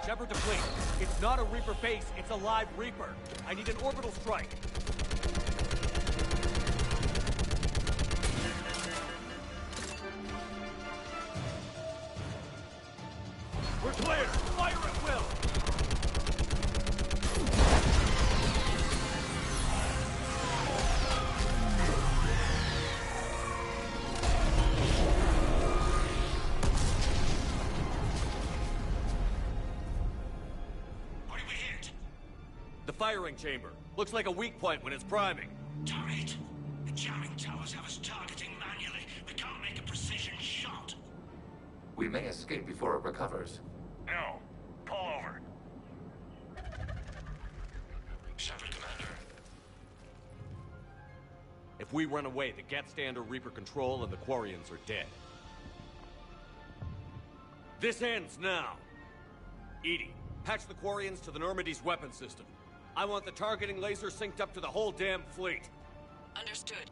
Shepard to fleet. It's not a Reaper base, it's a live Reaper. I need an orbital strike. We're clear! Fire at will! The firing chamber. Looks like a weak point when it's priming. Turret, the jamming towers have us targeting manually. We can't make a precision shot. We may escape before it recovers. No. Pull over. Shepard, Commander. If we run away, the Geth stay under Reaper control and the Quarians are dead. This ends now. EDI, patch the Quarians to the Normandy's weapon system. I want the targeting laser synced up to the whole damn fleet. Understood.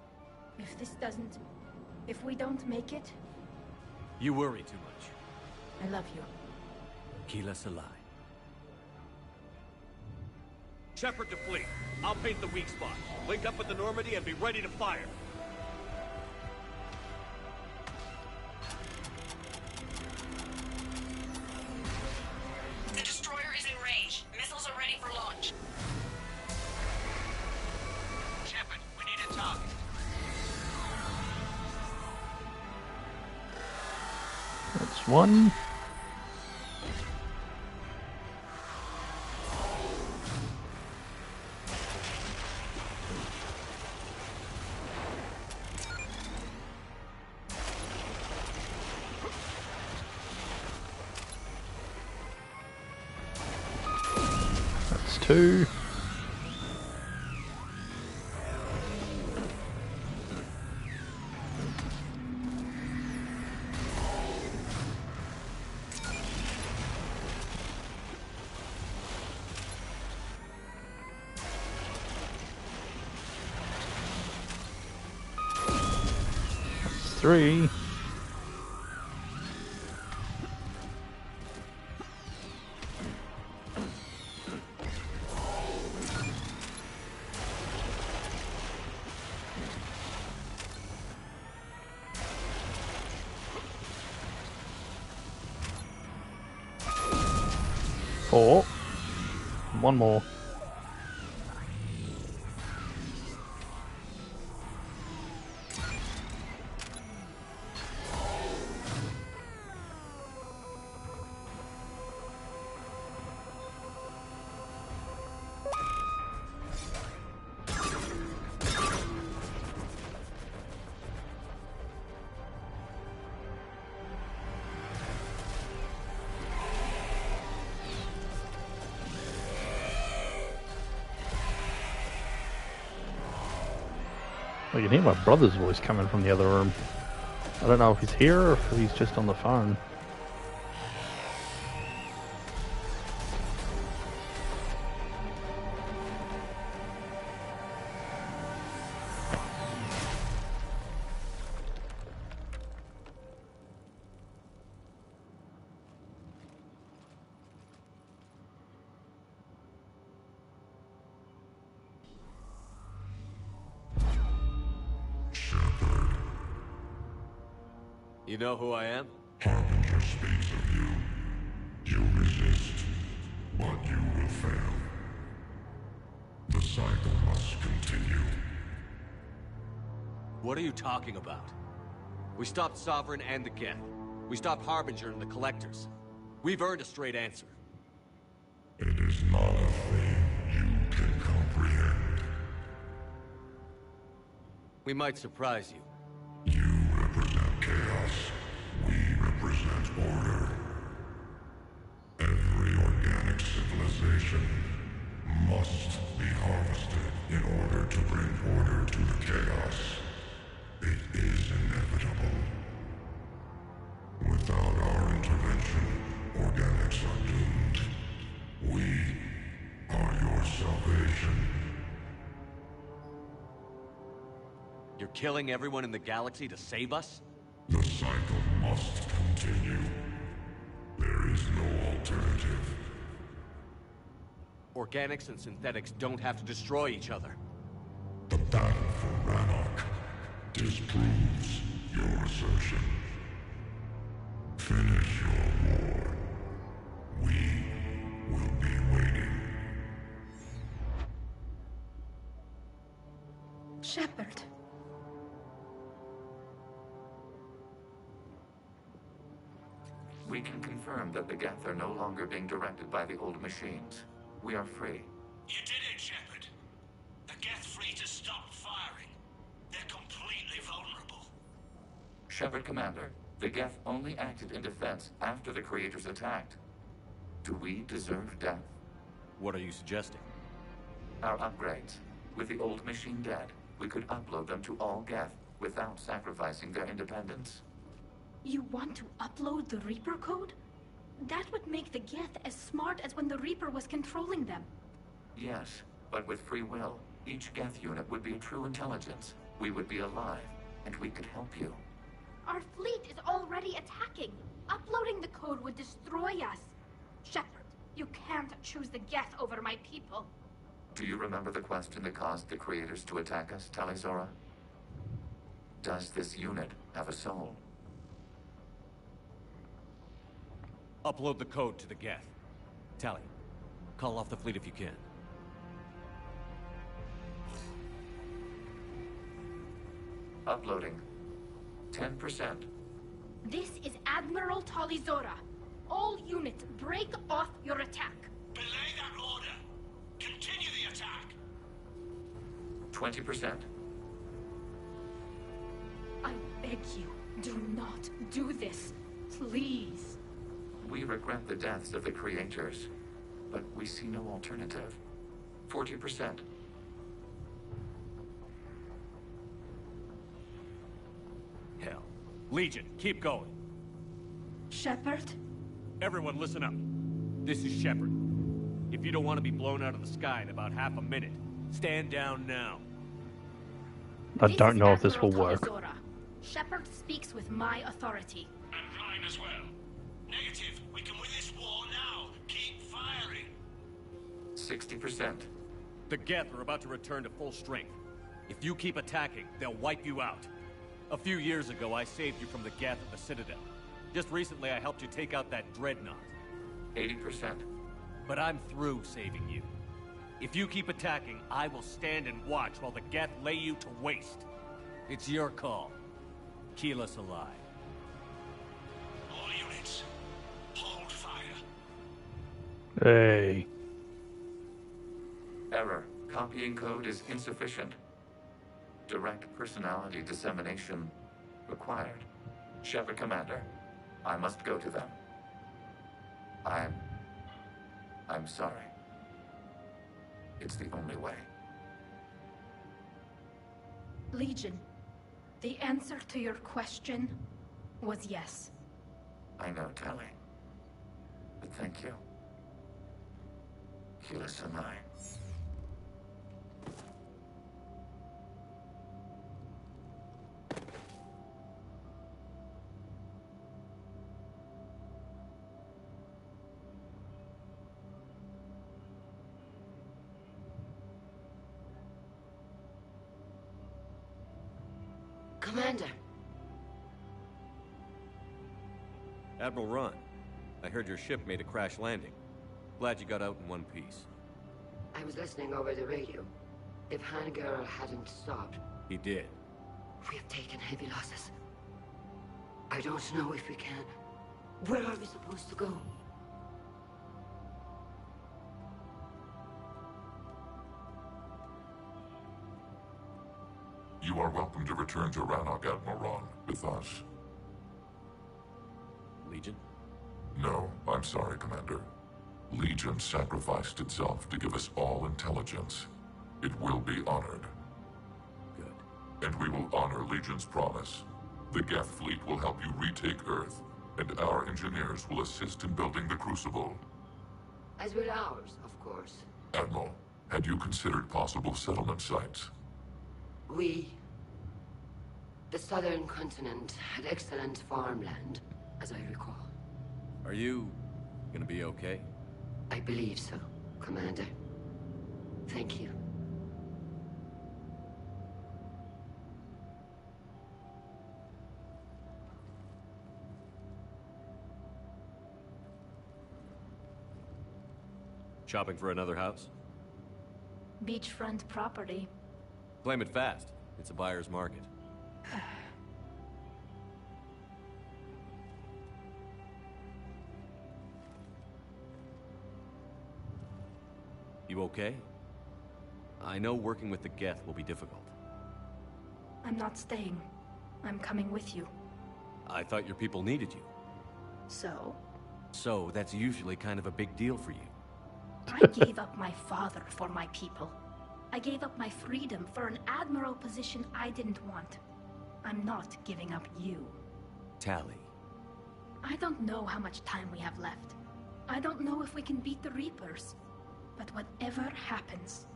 If this doesn't... If we don't make it, You worry too much. I love you. Keela Salai. Shepard to fleet. I'll paint the weak spot. Link up with the Normandy and be ready to fire. The destroyer is in range. Missiles are ready for launch. Shepard, we need a target. That's one. That's two. That's three. Four. One more. I can hear my brother's voice coming from the other room. I don't know if he's here or if he's just on the phone. You know who I am? Harbinger speaks of you. You resist, but you will fail. The cycle must continue. What are you talking about? We stopped Sovereign and the Geth. We stopped Harbinger and the Collectors. We've earned a straight answer. It is not a thing you can comprehend. We might surprise you. You represent chaos. We represent order. Every organic civilization must be harvested in order to bring order to the chaos. It is inevitable. Without our intervention, organics are doomed. We are your salvation. You're killing everyone in the galaxy to save us? The cycle must continue. There is no alternative. Organics and synthetics don't have to destroy each other. The battle for Rannoch disproves your assertion. Finish your war. We will be waiting. Shepard. We can confirm that the Geth are no longer being directed by the old machines. We are free. You did it, Shepard. The Geth fleet has stopped firing. They're completely vulnerable. Shepard Commander, the Geth only acted in defense after the Creators attacked. Do we deserve death? What are you suggesting? Our upgrades. With the old machine dead, we could upload them to all Geth without sacrificing their independence. You want to upload the Reaper code? That would make the Geth as smart as when the Reaper was controlling them. Yes, but with free will, each Geth unit would be a true intelligence. We would be alive, and we could help you. Our fleet is already attacking. Uploading the code would destroy us. Shepard, you can't choose the Geth over my people. Do you remember the question that caused the Creators to attack us, Tali'Zorah? Does this unit have a soul? Upload the code to the Geth. Tali, call off the fleet if you can. Uploading. 10%. This is Admiral Tali'Zorah. All units, break off your attack. Belay that order. Continue the attack. 20%. I beg you, do not do this. Please. We regret the deaths of the Creators, but we see no alternative. 40%. Hell. Legion, keep going. Shepard? Everyone listen up. This is Shepard. If you don't want to be blown out of the sky in about half a minute, stand down now. I don't know if this will work. Tali'Zorah. Shepard speaks with my authority. And mine as well. Negative. We can win this war now. Keep firing. 60%. The Geth are about to return to full strength. If you keep attacking, they'll wipe you out. A few years ago, I saved you from the Geth at the Citadel. Just recently, I helped you take out that Dreadnought. 80%. But I'm through saving you. If you keep attacking, I will stand and watch while the Geth lay you to waste. It's your call. Keep us alive. All units, hold fire. Hey. Error. Copying code is insufficient. Direct personality dissemination required. Shepard Commander, I must go to them. I'm sorry. It's the only way. Legion, the answer to your question was yes. I know, Tali. But thank you. Keyless Sanai. Commander. Admiral Ron, I heard your ship made a crash landing. Glad you got out in one piece. I was listening over the radio. If Hangirl hadn't stopped... He did. We have taken heavy losses. I don't know if we can. Where are we supposed to go? You are welcome to return to Rannoch, Admiral Ron, with us. Legion? No, I'm sorry, Commander. Legion sacrificed itself to give us all intelligence. It will be honored. Good. And we will honor Legion's promise. The Geth fleet will help you retake Earth, and our engineers will assist in building the Crucible. As will ours, of course. Admiral, had you considered possible settlement sites? We The southern continent had excellent farmland, as I recall. Are you gonna be okay? I believe so, Commander. Thank you. Shopping for another house? Beachfront property. Claim it fast. It's a buyer's market. You okay? I know working with the Geth will be difficult. I'm not staying. I'm coming with you. I thought your people needed you. So? So, that's usually kind of a big deal for you. I gave up my father for my people. I gave up my freedom for an admiral position I didn't want. I'm not giving up you. Tali. I don't know how much time we have left. I don't know if we can beat the Reapers. But whatever happens,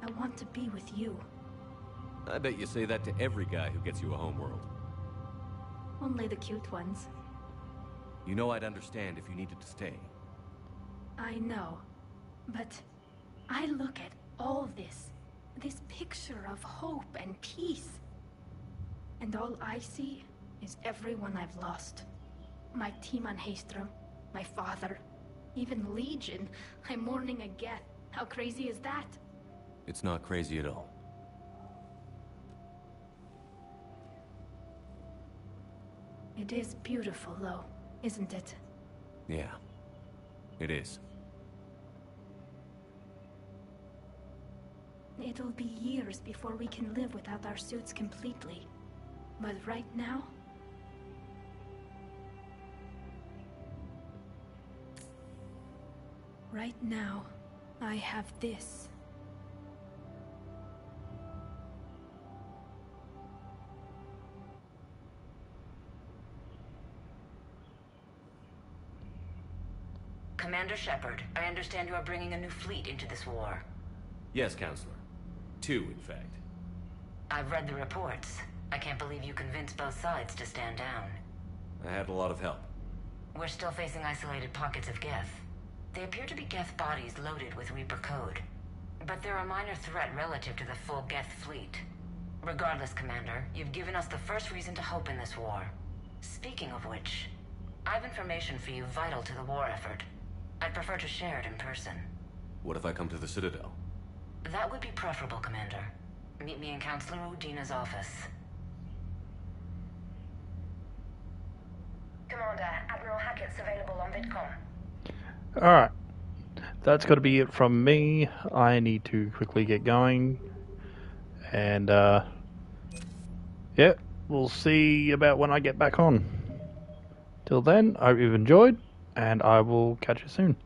I want to be with you. I bet you say that to every guy who gets you a homeworld. Only the cute ones. You know I'd understand if you needed to stay. I know, but I look at all this picture of hope and peace, and all I see is everyone I've lost. My team on Haestrom, my father, even Legion. I'm mourning a Geth. How crazy is that? It's not crazy at all. It is beautiful, though, isn't it? Yeah, it is. It'll be years before we can live without our suits completely. But right now... Right now, I have this. Commander Shepard, I understand you are bringing a new fleet into this war. Yes, Counselor. 2, in fact. I've read the reports. I can't believe you convinced both sides to stand down. I had a lot of help. We're still facing isolated pockets of Geth. They appear to be Geth bodies loaded with Reaper code. But they're a minor threat relative to the full Geth fleet. Regardless, Commander, you've given us the first reason to hope in this war. Speaking of which, I have information for you vital to the war effort. I'd prefer to share it in person. What if I come to the Citadel? That would be preferable, Commander. Meet me in Counselor Udina's office. Commander, Admiral Hackett's available on VidCom. Alright. That's got to be it from me. I need to quickly get going. And, yeah, we'll see about when I get back on. Till then, I hope you've enjoyed, and I will catch you soon.